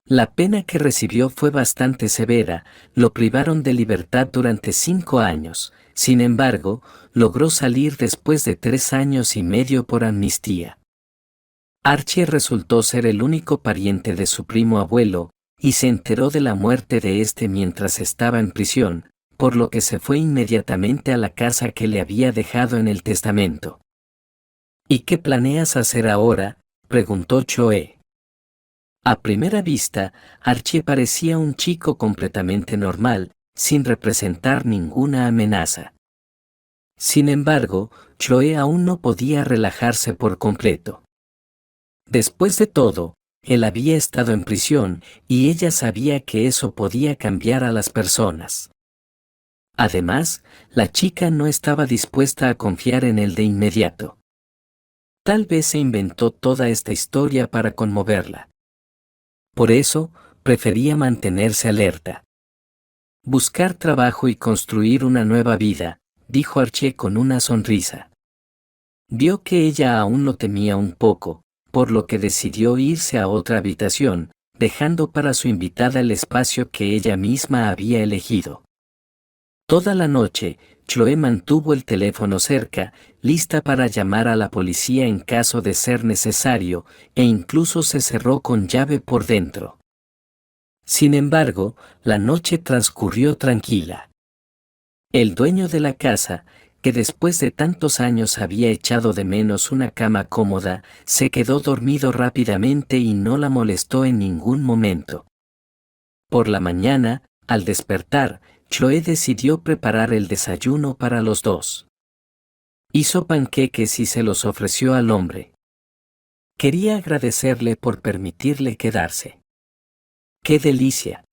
La pena que recibió fue bastante severa, lo privaron de libertad durante 5 años, sin embargo, logró salir después de 3 años y medio por amnistía. Archie resultó ser el único pariente de su primo abuelo, y se enteró de la muerte de este mientras estaba en prisión, por lo que se fue inmediatamente a la casa que le había dejado en el testamento. ¿Y qué planeas hacer ahora?, preguntó Chloe. A primera vista, Archie parecía un chico completamente normal, sin representar ninguna amenaza. Sin embargo, Chloe aún no podía relajarse por completo. Después de todo, él había estado en prisión, y ella sabía que eso podía cambiar a las personas. Además, la chica no estaba dispuesta a confiar en él de inmediato. Tal vez se inventó toda esta historia para conmoverla. Por eso, prefería mantenerse alerta. Buscar trabajo y construir una nueva vida, dijo Archie con una sonrisa. Vio que ella aún lo temía un poco, por lo que decidió irse a otra habitación, dejando para su invitada el espacio que ella misma había elegido. Toda la noche, Chloe mantuvo el teléfono cerca, lista para llamar a la policía en caso de ser necesario, e incluso se cerró con llave por dentro. Sin embargo, la noche transcurrió tranquila. El dueño de la casa, que después de tantos años había echado de menos una cama cómoda, se quedó dormido rápidamente y no la molestó en ningún momento. Por la mañana, al despertar, Chloe decidió preparar el desayuno para los dos. Hizo panqueques y se los ofreció al hombre. Quería agradecerle por permitirle quedarse. ¡Qué delicia!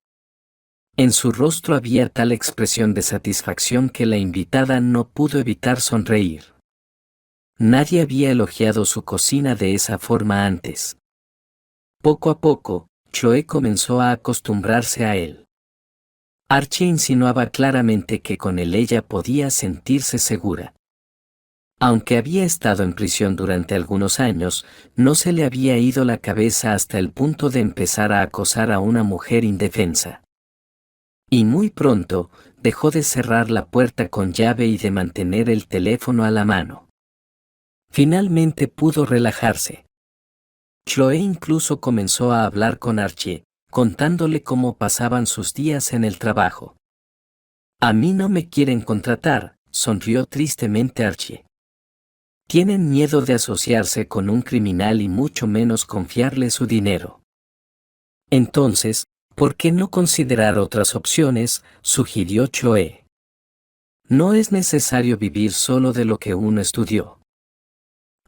En su rostro había tal expresión de satisfacción que la invitada no pudo evitar sonreír. Nadie había elogiado su cocina de esa forma antes. Poco a poco, Chloe comenzó a acostumbrarse a él. Archie insinuaba claramente que con él ella podía sentirse segura. Aunque había estado en prisión durante algunos años, no se le había ido la cabeza hasta el punto de empezar a acosar a una mujer indefensa. Y muy pronto, dejó de cerrar la puerta con llave y de mantener el teléfono a la mano. Finalmente pudo relajarse. Chloe incluso comenzó a hablar con Archie, contándole cómo pasaban sus días en el trabajo. A mí no me quieren contratar, sonrió tristemente Archie. Tienen miedo de asociarse con un criminal y mucho menos confiarle su dinero. Entonces, ¿por qué no considerar otras opciones?, sugirió Chloe. No es necesario vivir solo de lo que uno estudió.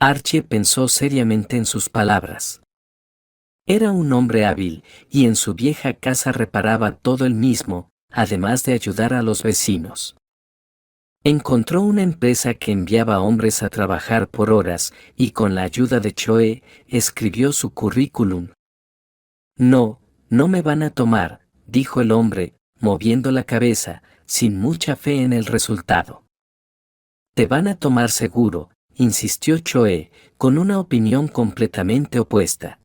Archie pensó seriamente en sus palabras. Era un hombre hábil, y en su vieja casa reparaba todo él mismo, además de ayudar a los vecinos. Encontró una empresa que enviaba hombres a trabajar por horas, y con la ayuda de Chloe, escribió su currículum. No, no me van a tomar, dijo el hombre, moviendo la cabeza, sin mucha fe en el resultado. Te van a tomar seguro, insistió Chloe, con una opinión completamente opuesta.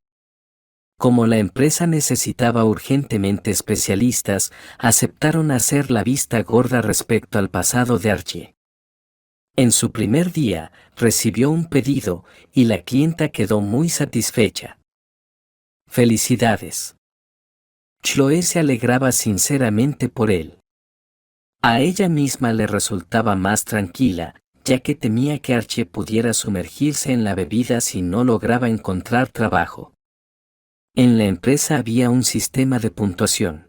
Como la empresa necesitaba urgentemente especialistas, aceptaron hacer la vista gorda respecto al pasado de Archie. En su primer día, recibió un pedido, y la clienta quedó muy satisfecha. ¡Felicidades! Chloe se alegraba sinceramente por él. A ella misma le resultaba más tranquila, ya que temía que Archie pudiera sumergirse en la bebida si no lograba encontrar trabajo. En la empresa había un sistema de puntuación.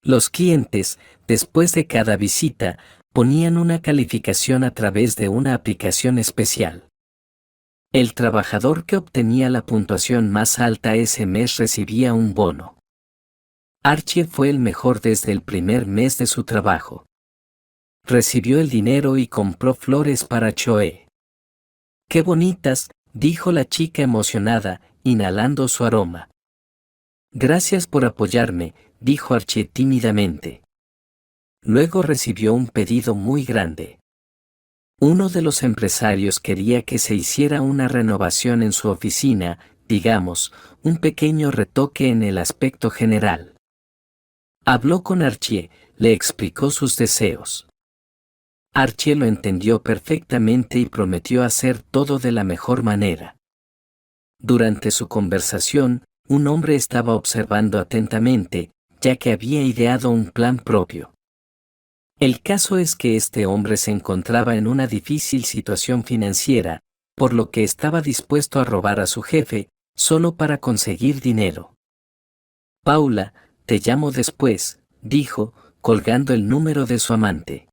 Los clientes, después de cada visita, ponían una calificación a través de una aplicación especial. El trabajador que obtenía la puntuación más alta ese mes recibía un bono. Archie fue el mejor desde el primer mes de su trabajo. Recibió el dinero y compró flores para Chloe. ¡Qué bonitas!, dijo la chica emocionada, inhalando su aroma. Gracias por apoyarme, dijo Archie tímidamente. Luego recibió un pedido muy grande. Uno de los empresarios quería que se hiciera una renovación en su oficina, digamos, un pequeño retoque en el aspecto general. Habló con Archie, le explicó sus deseos. Archie lo entendió perfectamente y prometió hacer todo de la mejor manera. Durante su conversación, un hombre estaba observando atentamente, ya que había ideado un plan propio. El caso es que este hombre se encontraba en una difícil situación financiera, por lo que estaba dispuesto a robar a su jefe, solo para conseguir dinero. Paula, te llamo después, dijo, colgando el número de su amante.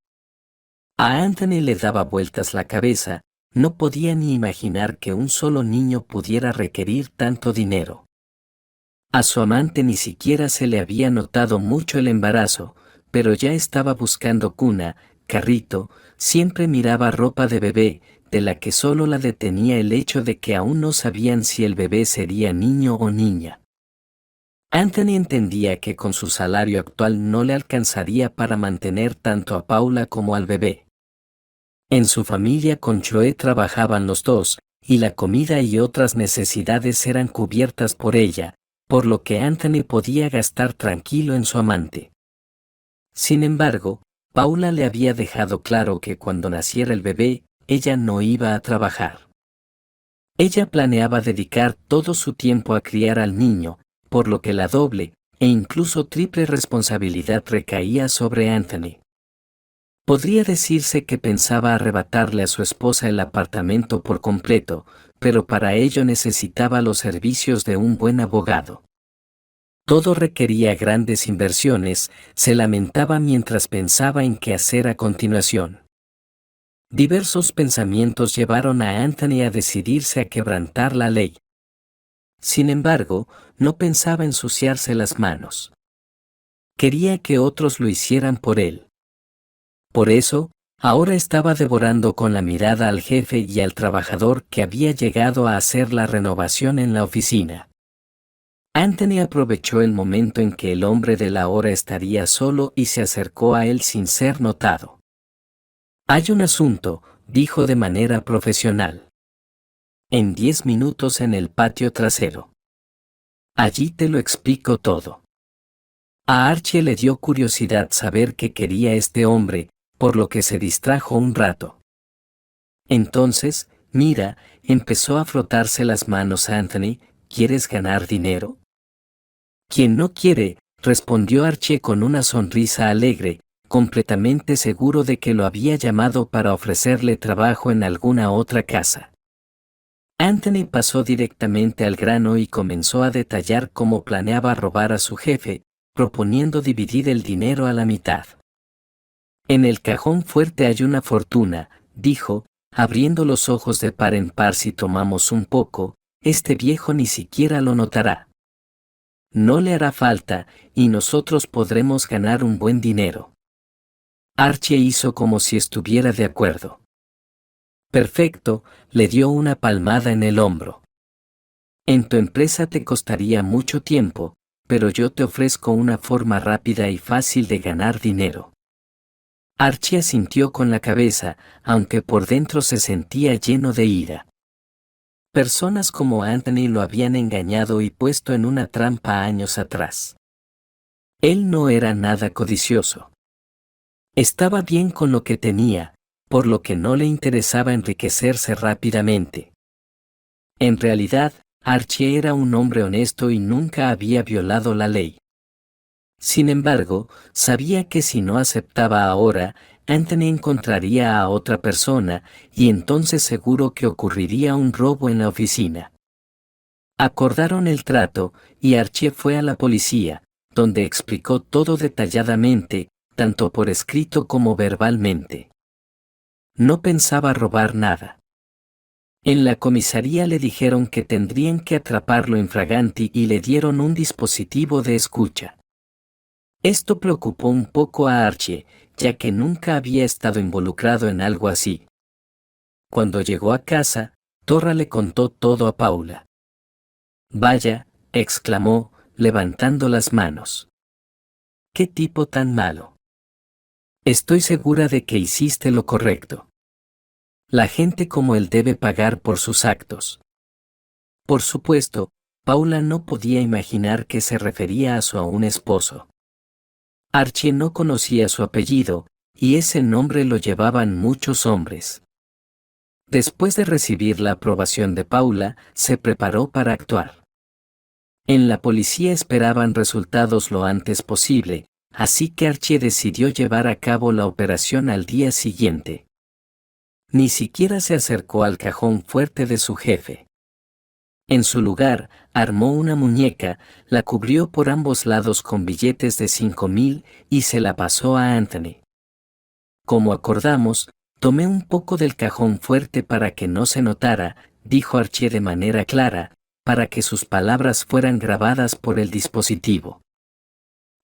A Anthony le daba vueltas la cabeza, no podía ni imaginar que un solo niño pudiera requerir tanto dinero. A su amante ni siquiera se le había notado mucho el embarazo, pero ya estaba buscando cuna, carrito, siempre miraba ropa de bebé, de la que solo la detenía el hecho de que aún no sabían si el bebé sería niño o niña. Anthony entendía que con su salario actual no le alcanzaría para mantener tanto a Paula como al bebé. En su familia con Chloe trabajaban los dos, y la comida y otras necesidades eran cubiertas por ella, por lo que Anthony podía gastar tranquilo en su amante. Sin embargo, Paula le había dejado claro que cuando naciera el bebé, ella no iba a trabajar. Ella planeaba dedicar todo su tiempo a criar al niño, por lo que la doble, e incluso triple responsabilidad recaía sobre Anthony. Podría decirse que pensaba arrebatarle a su esposa el apartamento por completo, pero para ello necesitaba los servicios de un buen abogado. Todo requería grandes inversiones, se lamentaba mientras pensaba en qué hacer a continuación. Diversos pensamientos llevaron a Anthony a decidirse a quebrantar la ley. Sin embargo, no pensaba ensuciarse las manos. Quería que otros lo hicieran por él. Por eso, ahora estaba devorando con la mirada al jefe y al trabajador que había llegado a hacer la renovación en la oficina. Anthony aprovechó el momento en que el hombre de la hora estaría solo y se acercó a él sin ser notado. «Hay un asunto», dijo de manera profesional. «En 10 minutos en el patio trasero. Allí te lo explico todo». A Archie le dio curiosidad saber qué quería este hombre, por lo que se distrajo un rato. Entonces, mira, empezó a frotarse las manos Anthony, ¿quieres ganar dinero? ¿Quién no quiere?, respondió Archie con una sonrisa alegre, completamente seguro de que lo había llamado para ofrecerle trabajo en alguna otra casa. Anthony pasó directamente al grano y comenzó a detallar cómo planeaba robar a su jefe, proponiendo dividir el dinero a la mitad. En el cajón fuerte hay una fortuna, dijo, abriendo los ojos de par en par. Si tomamos un poco, este viejo ni siquiera lo notará. No le hará falta, y nosotros podremos ganar un buen dinero. Archie hizo como si estuviera de acuerdo. Perfecto, le dio una palmada en el hombro. En tu empresa te costaría mucho tiempo, pero yo te ofrezco una forma rápida y fácil de ganar dinero. Archie asintió con la cabeza, aunque por dentro se sentía lleno de ira. Personas como Anthony lo habían engañado y puesto en una trampa años atrás. Él no era nada codicioso. Estaba bien con lo que tenía, por lo que no le interesaba enriquecerse rápidamente. En realidad, Archie era un hombre honesto y nunca había violado la ley. Sin embargo, sabía que si no aceptaba ahora, Anthony encontraría a otra persona, y entonces seguro que ocurriría un robo en la oficina. Acordaron el trato, y Archie fue a la policía, donde explicó todo detalladamente, tanto por escrito como verbalmente. No pensaba robar nada. En la comisaría le dijeron que tendrían que atraparlo infraganti y le dieron un dispositivo de escucha. Esto preocupó un poco a Archie, ya que nunca había estado involucrado en algo así. Cuando llegó a casa, Torra le contó todo a Paula. Vaya, exclamó, levantando las manos. ¡Qué tipo tan malo! Estoy segura de que hiciste lo correcto. La gente como él debe pagar por sus actos. Por supuesto, Paula no podía imaginar que se refería a su aún esposo. Archie no conocía su apellido, y ese nombre lo llevaban muchos hombres. Después de recibir la aprobación de Paula, se preparó para actuar. En la policía esperaban resultados lo antes posible, así que Archie decidió llevar a cabo la operación al día siguiente. Ni siquiera se acercó al cajón fuerte de su jefe. En su lugar, armó una muñeca, la cubrió por ambos lados con billetes de 5,000 y se la pasó a Anthony. Como acordamos, tomé un poco del cajón fuerte para que no se notara, dijo Archie de manera clara, para que sus palabras fueran grabadas por el dispositivo.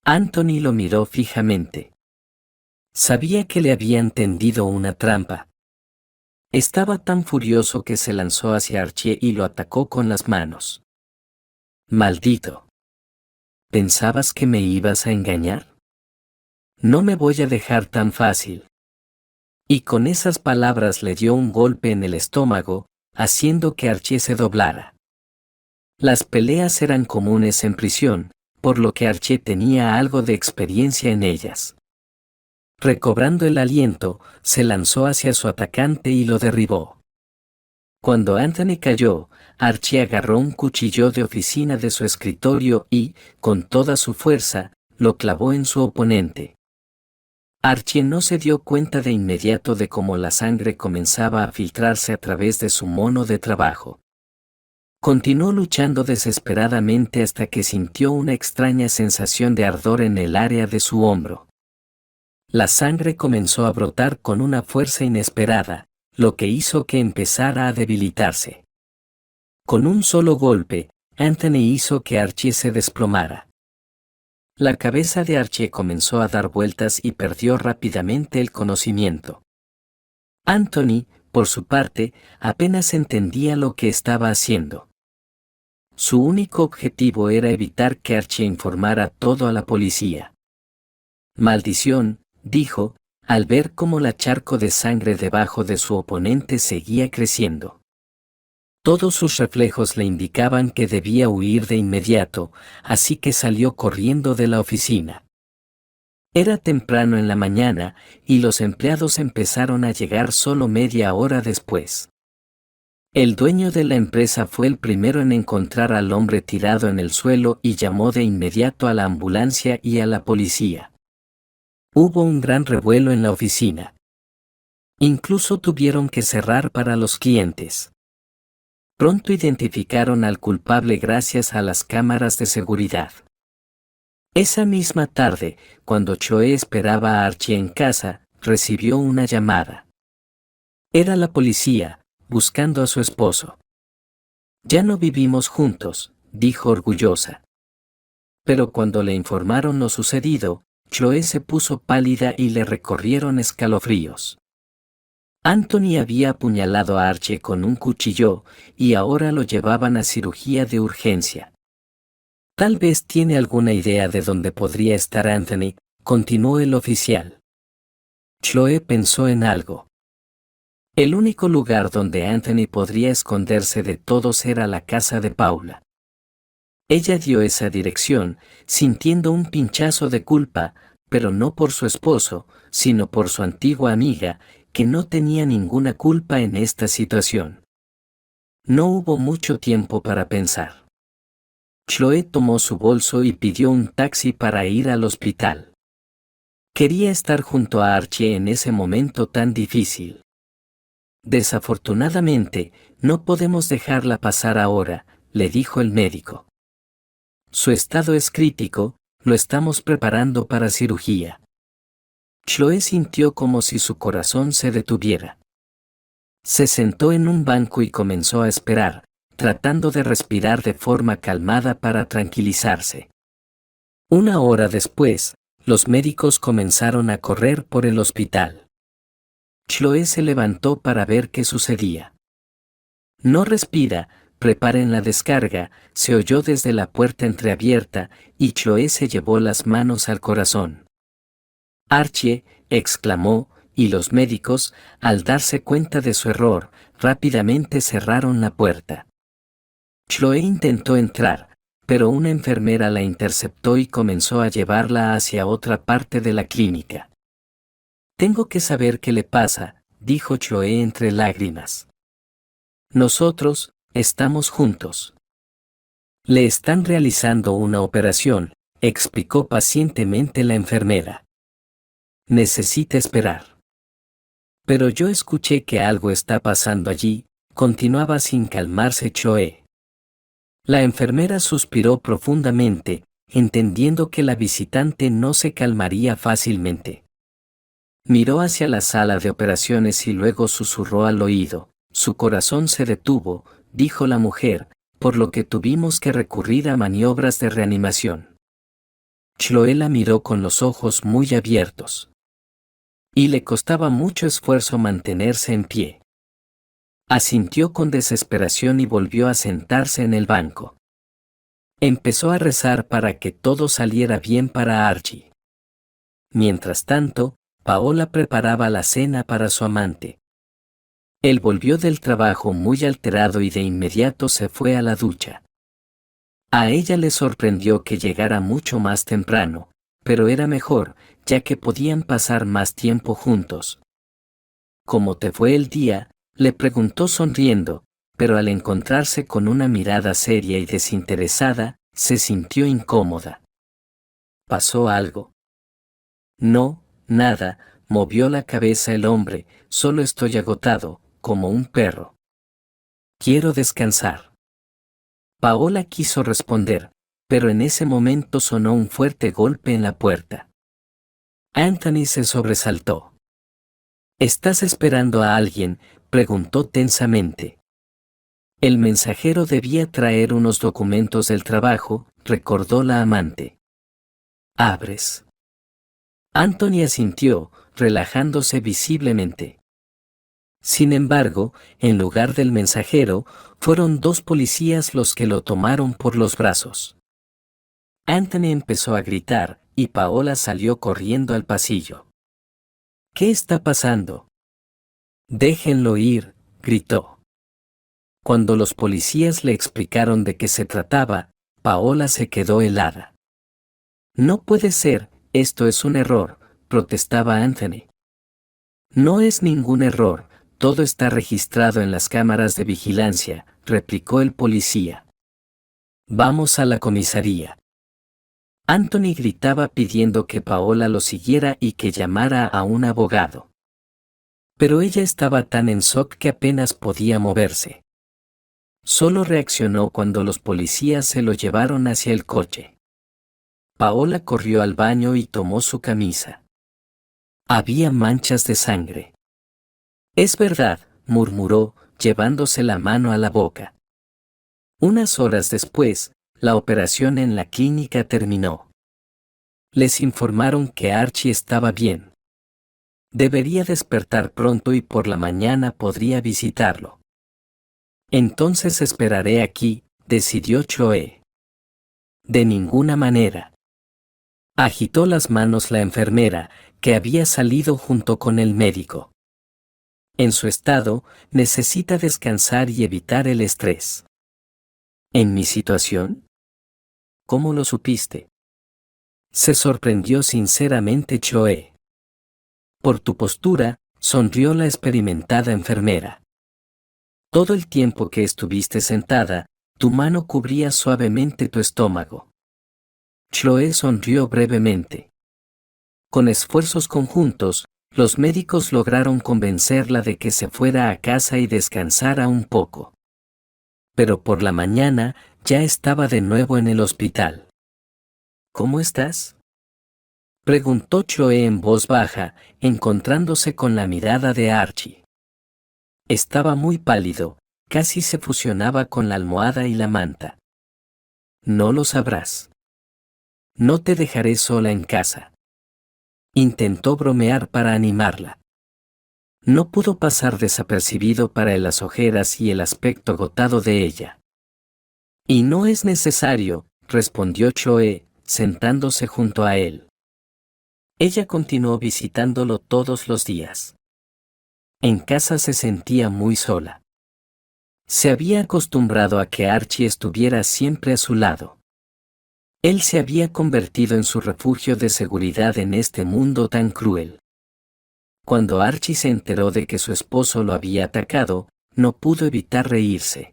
Anthony lo miró fijamente. Sabía que le habían tendido una trampa. Estaba tan furioso que se lanzó hacia Archie y lo atacó con las manos. Maldito. ¿Pensabas que me ibas a engañar? No me voy a dejar tan fácil. Y con esas palabras le dio un golpe en el estómago, haciendo que Archie se doblara. Las peleas eran comunes en prisión, por lo que Archie tenía algo de experiencia en ellas. Recobrando el aliento, se lanzó hacia su atacante y lo derribó. Cuando Anthony cayó, Archie agarró un cuchillo de oficina de su escritorio y, con toda su fuerza, lo clavó en su oponente. Archie no se dio cuenta de inmediato de cómo la sangre comenzaba a filtrarse a través de su mono de trabajo. Continuó luchando desesperadamente hasta que sintió una extraña sensación de ardor en el área de su hombro. La sangre comenzó a brotar con una fuerza inesperada, lo que hizo que empezara a debilitarse. Con un solo golpe, Anthony hizo que Archie se desplomara. La cabeza de Archie comenzó a dar vueltas y perdió rápidamente el conocimiento. Anthony, por su parte, apenas entendía lo que estaba haciendo. Su único objetivo era evitar que Archie informara todo a la policía. Maldición, dijo, al ver cómo la charco de sangre debajo de su oponente seguía creciendo. Todos sus reflejos le indicaban que debía huir de inmediato, así que salió corriendo de la oficina. Era temprano en la mañana, y los empleados empezaron a llegar solo media hora después. El dueño de la empresa fue el primero en encontrar al hombre tirado en el suelo y llamó de inmediato a la ambulancia y a la policía. Hubo un gran revuelo en la oficina. Incluso tuvieron que cerrar para los clientes. Pronto identificaron al culpable gracias a las cámaras de seguridad. Esa misma tarde, cuando Choe esperaba a Archie en casa, recibió una llamada. Era la policía, buscando a su esposo. Ya no vivimos juntos, dijo orgullosa. Pero cuando le informaron lo sucedido, Choe se puso pálida y le recorrieron escalofríos. Anthony había apuñalado a Archie con un cuchillo y ahora lo llevaban a cirugía de urgencia. Tal vez tiene alguna idea de dónde podría estar Anthony, continuó el oficial. Chloe pensó en algo. El único lugar donde Anthony podría esconderse de todos era la casa de Paula. Ella dio esa dirección, sintiendo un pinchazo de culpa, pero no por su esposo, sino por su antigua amiga, que no tenía ninguna culpa en esta situación. No hubo mucho tiempo para pensar. Chloe tomó su bolso y pidió un taxi para ir al hospital. Quería estar junto a Archie en ese momento tan difícil. Desafortunadamente, no podemos dejarla pasar ahora, le dijo el médico. Su estado es crítico, lo estamos preparando para cirugía. Chloe sintió como si su corazón se detuviera. Se sentó en un banco y comenzó a esperar, tratando de respirar de forma calmada para tranquilizarse. Una hora después, los médicos comenzaron a correr por el hospital. Chloe se levantó para ver qué sucedía. No respira, preparen la descarga, se oyó desde la puerta entreabierta, y Chloe se llevó las manos al corazón. Archie, exclamó, y los médicos, al darse cuenta de su error, rápidamente cerraron la puerta. Chloe intentó entrar, pero una enfermera la interceptó y comenzó a llevarla hacia otra parte de la clínica. Tengo que saber qué le pasa, dijo Chloe entre lágrimas. Nosotros, estamos juntos. Le están realizando una operación, explicó pacientemente la enfermera. Necesita esperar. Pero yo escuché que algo está pasando allí, continuaba sin calmarse Chloe. La enfermera suspiró profundamente, entendiendo que la visitante no se calmaría fácilmente. Miró hacia la sala de operaciones y luego susurró al oído. Su corazón se detuvo, dijo la mujer, por lo que tuvimos que recurrir a maniobras de reanimación. Chloe la miró con los ojos muy abiertos. Y le costaba mucho esfuerzo mantenerse en pie. Asintió con desesperación y volvió a sentarse en el banco. Empezó a rezar para que todo saliera bien para Archie. Mientras tanto, Paola preparaba la cena para su amante. Él volvió del trabajo muy alterado y de inmediato se fue a la ducha. A ella le sorprendió que llegara mucho más temprano, pero era mejor, ya que podían pasar más tiempo juntos. ¿Cómo te fue el día?, le preguntó sonriendo, pero al encontrarse con una mirada seria y desinteresada, se sintió incómoda. ¿Pasó algo? No, nada, movió la cabeza el hombre, solo estoy agotado, como un perro. Quiero descansar. Paola quiso responder, pero en ese momento sonó un fuerte golpe en la puerta. Anthony se sobresaltó. ¿Estás esperando a alguien?, preguntó tensamente. El mensajero debía traer unos documentos del trabajo, recordó la amante. ¿Abres? Anthony asintió, relajándose visiblemente. Sin embargo, en lugar del mensajero, fueron dos policías los que lo tomaron por los brazos. Anthony empezó a gritar, y Paola salió corriendo al pasillo. ¿Qué está pasando? Déjenlo ir, gritó. Cuando los policías le explicaron de qué se trataba, Paola se quedó helada. No puede ser, esto es un error, protestaba Anthony. No es ningún error, todo está registrado en las cámaras de vigilancia, replicó el policía. Vamos a la comisaría. Anthony gritaba pidiendo que Paola lo siguiera y que llamara a un abogado. Pero ella estaba tan en shock que apenas podía moverse. Solo reaccionó cuando los policías se lo llevaron hacia el coche. Paola corrió al baño y tomó su camisa. Había manchas de sangre. Es verdad, murmuró, llevándose la mano a la boca. Unas horas después, la operación en la clínica terminó. Les informaron que Archie estaba bien. Debería despertar pronto y por la mañana podría visitarlo. Entonces esperaré aquí, decidió Chloe. De ninguna manera. Agitó las manos la enfermera, que había salido junto con el médico. En su estado, necesita descansar y evitar el estrés. ¿En mi situación? ¿Cómo lo supiste? Se sorprendió sinceramente Chloe. Por tu postura, sonrió la experimentada enfermera. Todo el tiempo que estuviste sentada, tu mano cubría suavemente tu estómago. Chloe sonrió brevemente. Con esfuerzos conjuntos, los médicos lograron convencerla de que se fuera a casa y descansara un poco. Pero por la mañana, ya estaba de nuevo en el hospital. ¿Cómo estás?, preguntó Chloe en voz baja, encontrándose con la mirada de Archie. Estaba muy pálido, casi se fusionaba con la almohada y la manta. No lo sabrás. No te dejaré sola en casa. Intentó bromear para animarla. No pudo pasar desapercibido para las ojeras y el aspecto agotado de ella. Y no es necesario, respondió Chloe, sentándose junto a él. Ella continuó visitándolo todos los días. En casa se sentía muy sola. Se había acostumbrado a que Archie estuviera siempre a su lado. Él se había convertido en su refugio de seguridad en este mundo tan cruel. Cuando Archie se enteró de que su esposo lo había atacado, no pudo evitar reírse.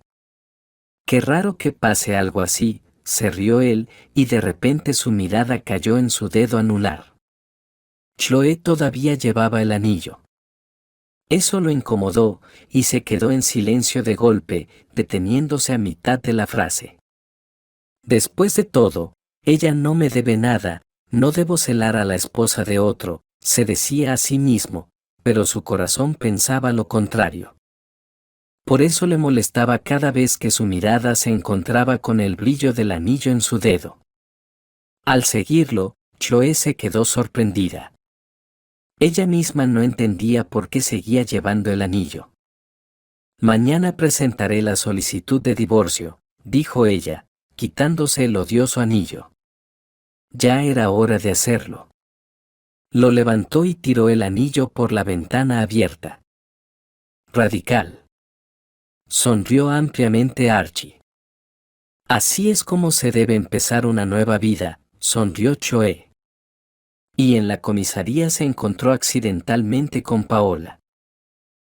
Qué raro que pase algo así, se rió él, y de repente su mirada cayó en su dedo anular. Chloe todavía llevaba el anillo. Eso lo incomodó, y se quedó en silencio de golpe, deteniéndose a mitad de la frase. Después de todo, ella no me debe nada, no debo celar a la esposa de otro, se decía a sí mismo, pero su corazón pensaba lo contrario. Por eso le molestaba cada vez que su mirada se encontraba con el brillo del anillo en su dedo. Al seguirlo, Chloe se quedó sorprendida. Ella misma no entendía por qué seguía llevando el anillo. Mañana presentaré la solicitud de divorcio, dijo ella, quitándose el odioso anillo. Ya era hora de hacerlo. Lo levantó y tiró el anillo por la ventana abierta. Radical. Sonrió ampliamente Archie. Así es como se debe empezar una nueva vida, sonrió Chloe. Y en la comisaría se encontró accidentalmente con Paola.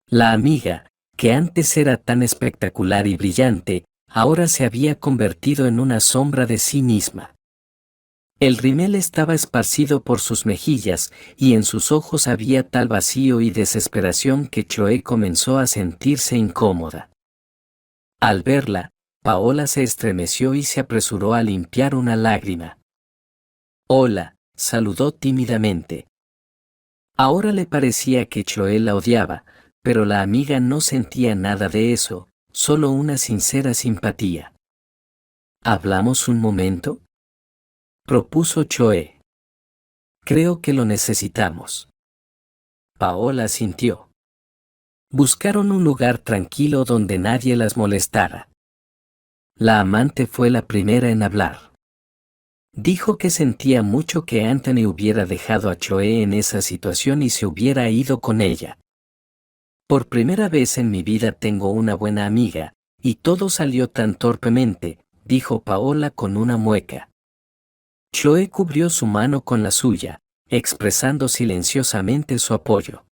La amiga, que antes era tan espectacular y brillante, ahora se había convertido en una sombra de sí misma. El rímel estaba esparcido por sus mejillas, y en sus ojos había tal vacío y desesperación que Chloe comenzó a sentirse incómoda. Al verla, Paola se estremeció y se apresuró a limpiar una lágrima. Hola, saludó tímidamente. Ahora le parecía que Chloe la odiaba, pero la amiga no sentía nada de eso, solo una sincera simpatía. ¿Hablamos un momento?, propuso Chloe. Creo que lo necesitamos. Paola asintió. Buscaron un lugar tranquilo donde nadie las molestara. La amante fue la primera en hablar. Dijo que sentía mucho que Anthony hubiera dejado a Chloe en esa situación y se hubiera ido con ella. Por primera vez en mi vida tengo una buena amiga, Y todo salió tan torpemente, dijo Paola con una mueca. Chloe cubrió su mano con la suya, expresando silenciosamente su apoyo.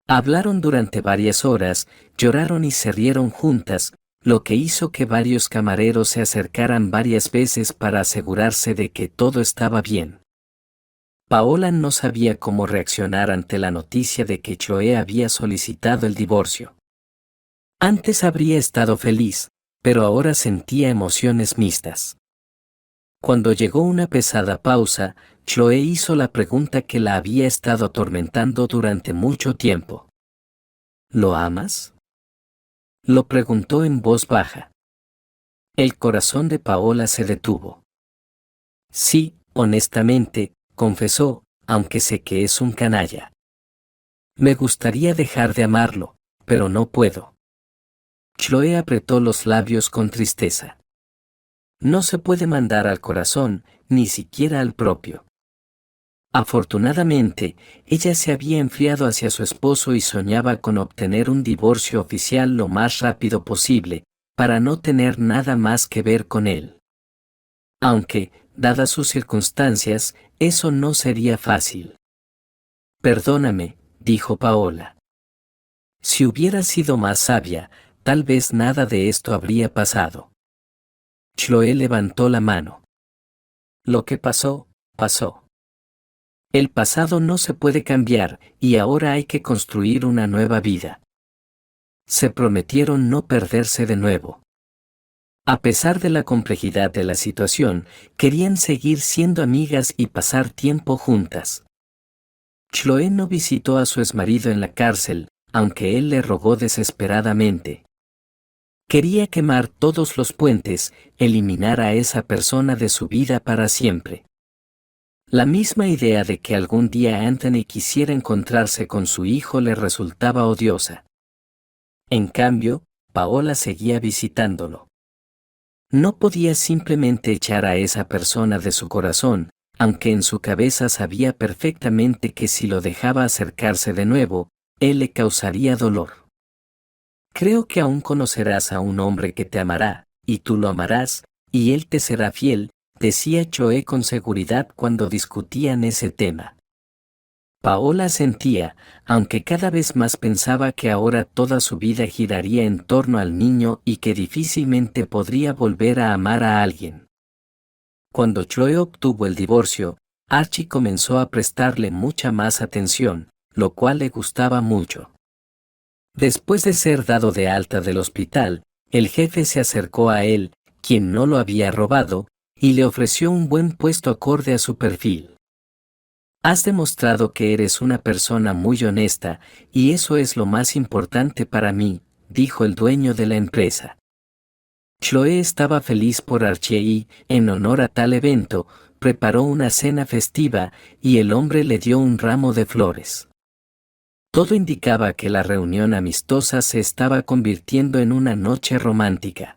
Hablaron durante varias horas, lloraron y se rieron juntas, lo que hizo que varios camareros se acercaran varias veces para asegurarse de que todo estaba bien. Paola no sabía cómo reaccionar ante la noticia de que Chloe había solicitado el divorcio. Antes habría estado feliz, pero ahora sentía emociones mixtas. Cuando llegó una pesada pausa, Chloe hizo la pregunta que la había estado atormentando durante mucho tiempo. ¿Lo amas? Lo preguntó en voz baja. El corazón de Paola se detuvo. Sí, honestamente, confesó, aunque sé que es un canalla. Me gustaría dejar de amarlo, pero no puedo. Chloe apretó los labios con tristeza. No se puede mandar al corazón, ni siquiera al propio. Afortunadamente, ella se había enfriado hacia su esposo y soñaba con obtener un divorcio oficial lo más rápido posible, para no tener nada más que ver con él. Aunque, dadas sus circunstancias, eso no sería fácil. Perdóname, dijo Paola. Si hubiera sido más sabia, tal vez nada de esto habría pasado. Chloe levantó la mano. Lo que pasó, pasó. El pasado no se puede cambiar, y ahora hay que construir una nueva vida. Se prometieron no perderse de nuevo. A pesar de la complejidad de la situación, querían seguir siendo amigas y pasar tiempo juntas. Chloe no visitó a su exmarido en la cárcel, aunque él le rogó desesperadamente. Quería quemar todos los puentes, eliminar a esa persona de su vida para siempre. La misma idea de que algún día Anthony quisiera encontrarse con su hijo le resultaba odiosa. En cambio, Paola seguía visitándolo. No podía simplemente echar a esa persona de su corazón, aunque en su cabeza sabía perfectamente que si lo dejaba acercarse de nuevo, él le causaría dolor. Creo que aún conocerás a un hombre que te amará, y tú lo amarás, y él te será fiel, decía Chloe con seguridad cuando discutían ese tema. Paola sentía, aunque cada vez más pensaba que ahora toda su vida giraría en torno al niño y que difícilmente podría volver a amar a alguien. Cuando Chloe obtuvo el divorcio, Archie comenzó a prestarle mucha más atención, lo cual le gustaba mucho. Después de ser dado de alta del hospital, el jefe se acercó a él, quien no lo había robado, y le ofreció un buen puesto acorde a su perfil. Has demostrado que eres una persona muy honesta, y eso es lo más importante para mí, dijo el dueño de la empresa. Chloe estaba feliz por Archie y, en honor a tal evento, preparó una cena festiva, y el hombre le dio un ramo de flores. Todo indicaba que la reunión amistosa se estaba convirtiendo en una noche romántica.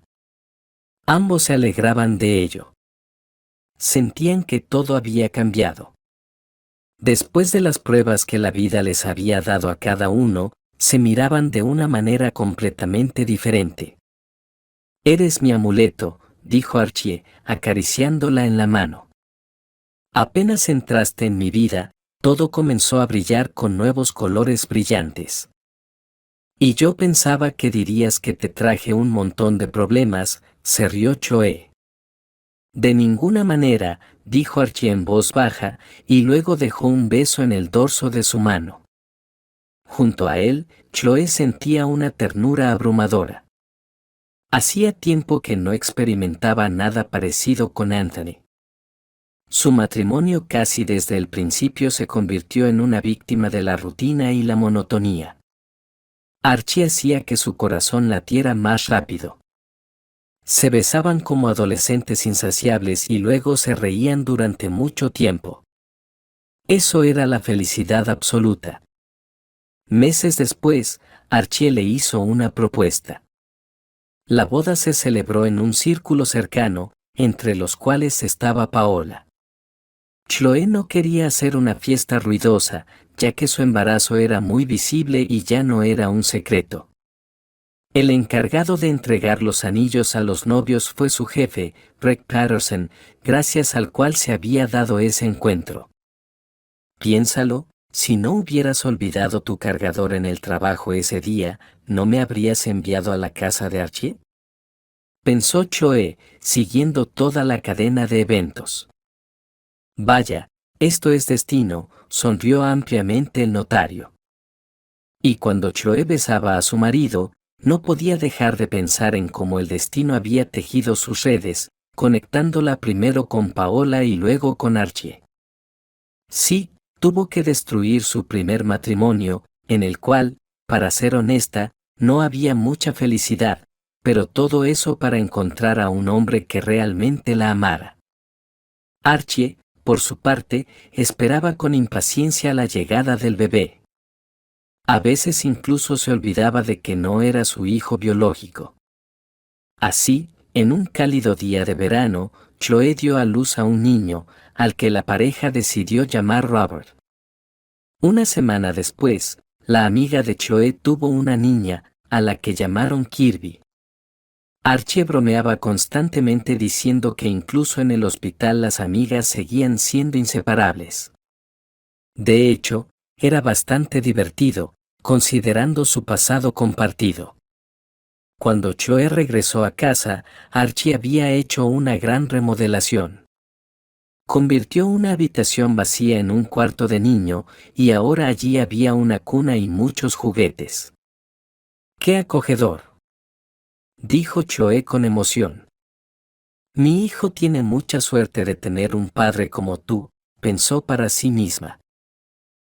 Ambos se alegraban de ello. Sentían que todo había cambiado. Después de las pruebas que la vida les había dado a cada uno, se miraban de una manera completamente diferente. Eres mi amuleto, dijo Archie, acariciándola en la mano. Apenas entraste en mi vida, todo comenzó a brillar con nuevos colores brillantes. Y yo pensaba que dirías que te traje un montón de problemas, se rió Chloe. De ninguna manera, dijo Archie en voz baja, y luego dejó un beso en el dorso de su mano. Junto a él, Chloe sentía una ternura abrumadora. Hacía tiempo que no experimentaba nada parecido con Anthony. Su matrimonio casi desde el principio se convirtió en una víctima de la rutina y la monotonía. Archie hacía que su corazón latiera más rápido. Se besaban como adolescentes insaciables y luego se reían durante mucho tiempo. Eso era la felicidad absoluta. Meses después, Archie le hizo una propuesta. La boda se celebró en un círculo cercano, entre los cuales estaba Paola. Chloe no quería hacer una fiesta ruidosa, ya que su embarazo era muy visible y ya no era un secreto. El encargado de entregar los anillos a los novios fue su jefe, Greg Patterson, gracias al cual se había dado ese encuentro. Piénsalo, si no hubieras olvidado tu cargador en el trabajo ese día, ¿no me habrías enviado a la casa de Archie? Pensó Choe, siguiendo toda la cadena de eventos. Vaya, esto es destino, sonrió ampliamente el notario. Y cuando Choe besaba a su marido, no podía dejar de pensar en cómo el destino había tejido sus redes, conectándola primero con Paola y luego con Archie. Sí, tuvo que destruir su primer matrimonio, en el cual, para ser honesta, no había mucha felicidad, pero todo eso para encontrar a un hombre que realmente la amara. Archie, por su parte, esperaba con impaciencia la llegada del bebé. A veces incluso se olvidaba de que no era su hijo biológico. Así, en un cálido día de verano, Chloe dio a luz a un niño, al que la pareja decidió llamar Robert. Una semana después, la amiga de Chloe tuvo una niña, a la que llamaron Kirby. Archie bromeaba constantemente diciendo que incluso en el hospital las amigas seguían siendo inseparables. De hecho, era bastante divertido, considerando su pasado compartido. Cuando Choe regresó a casa, Archie había hecho una gran remodelación. Convirtió una habitación vacía en un cuarto de niño, y ahora allí había una cuna y muchos juguetes. ¡Qué acogedor!, dijo Choe con emoción. Mi hijo tiene mucha suerte de tener un padre como tú, pensó para sí misma.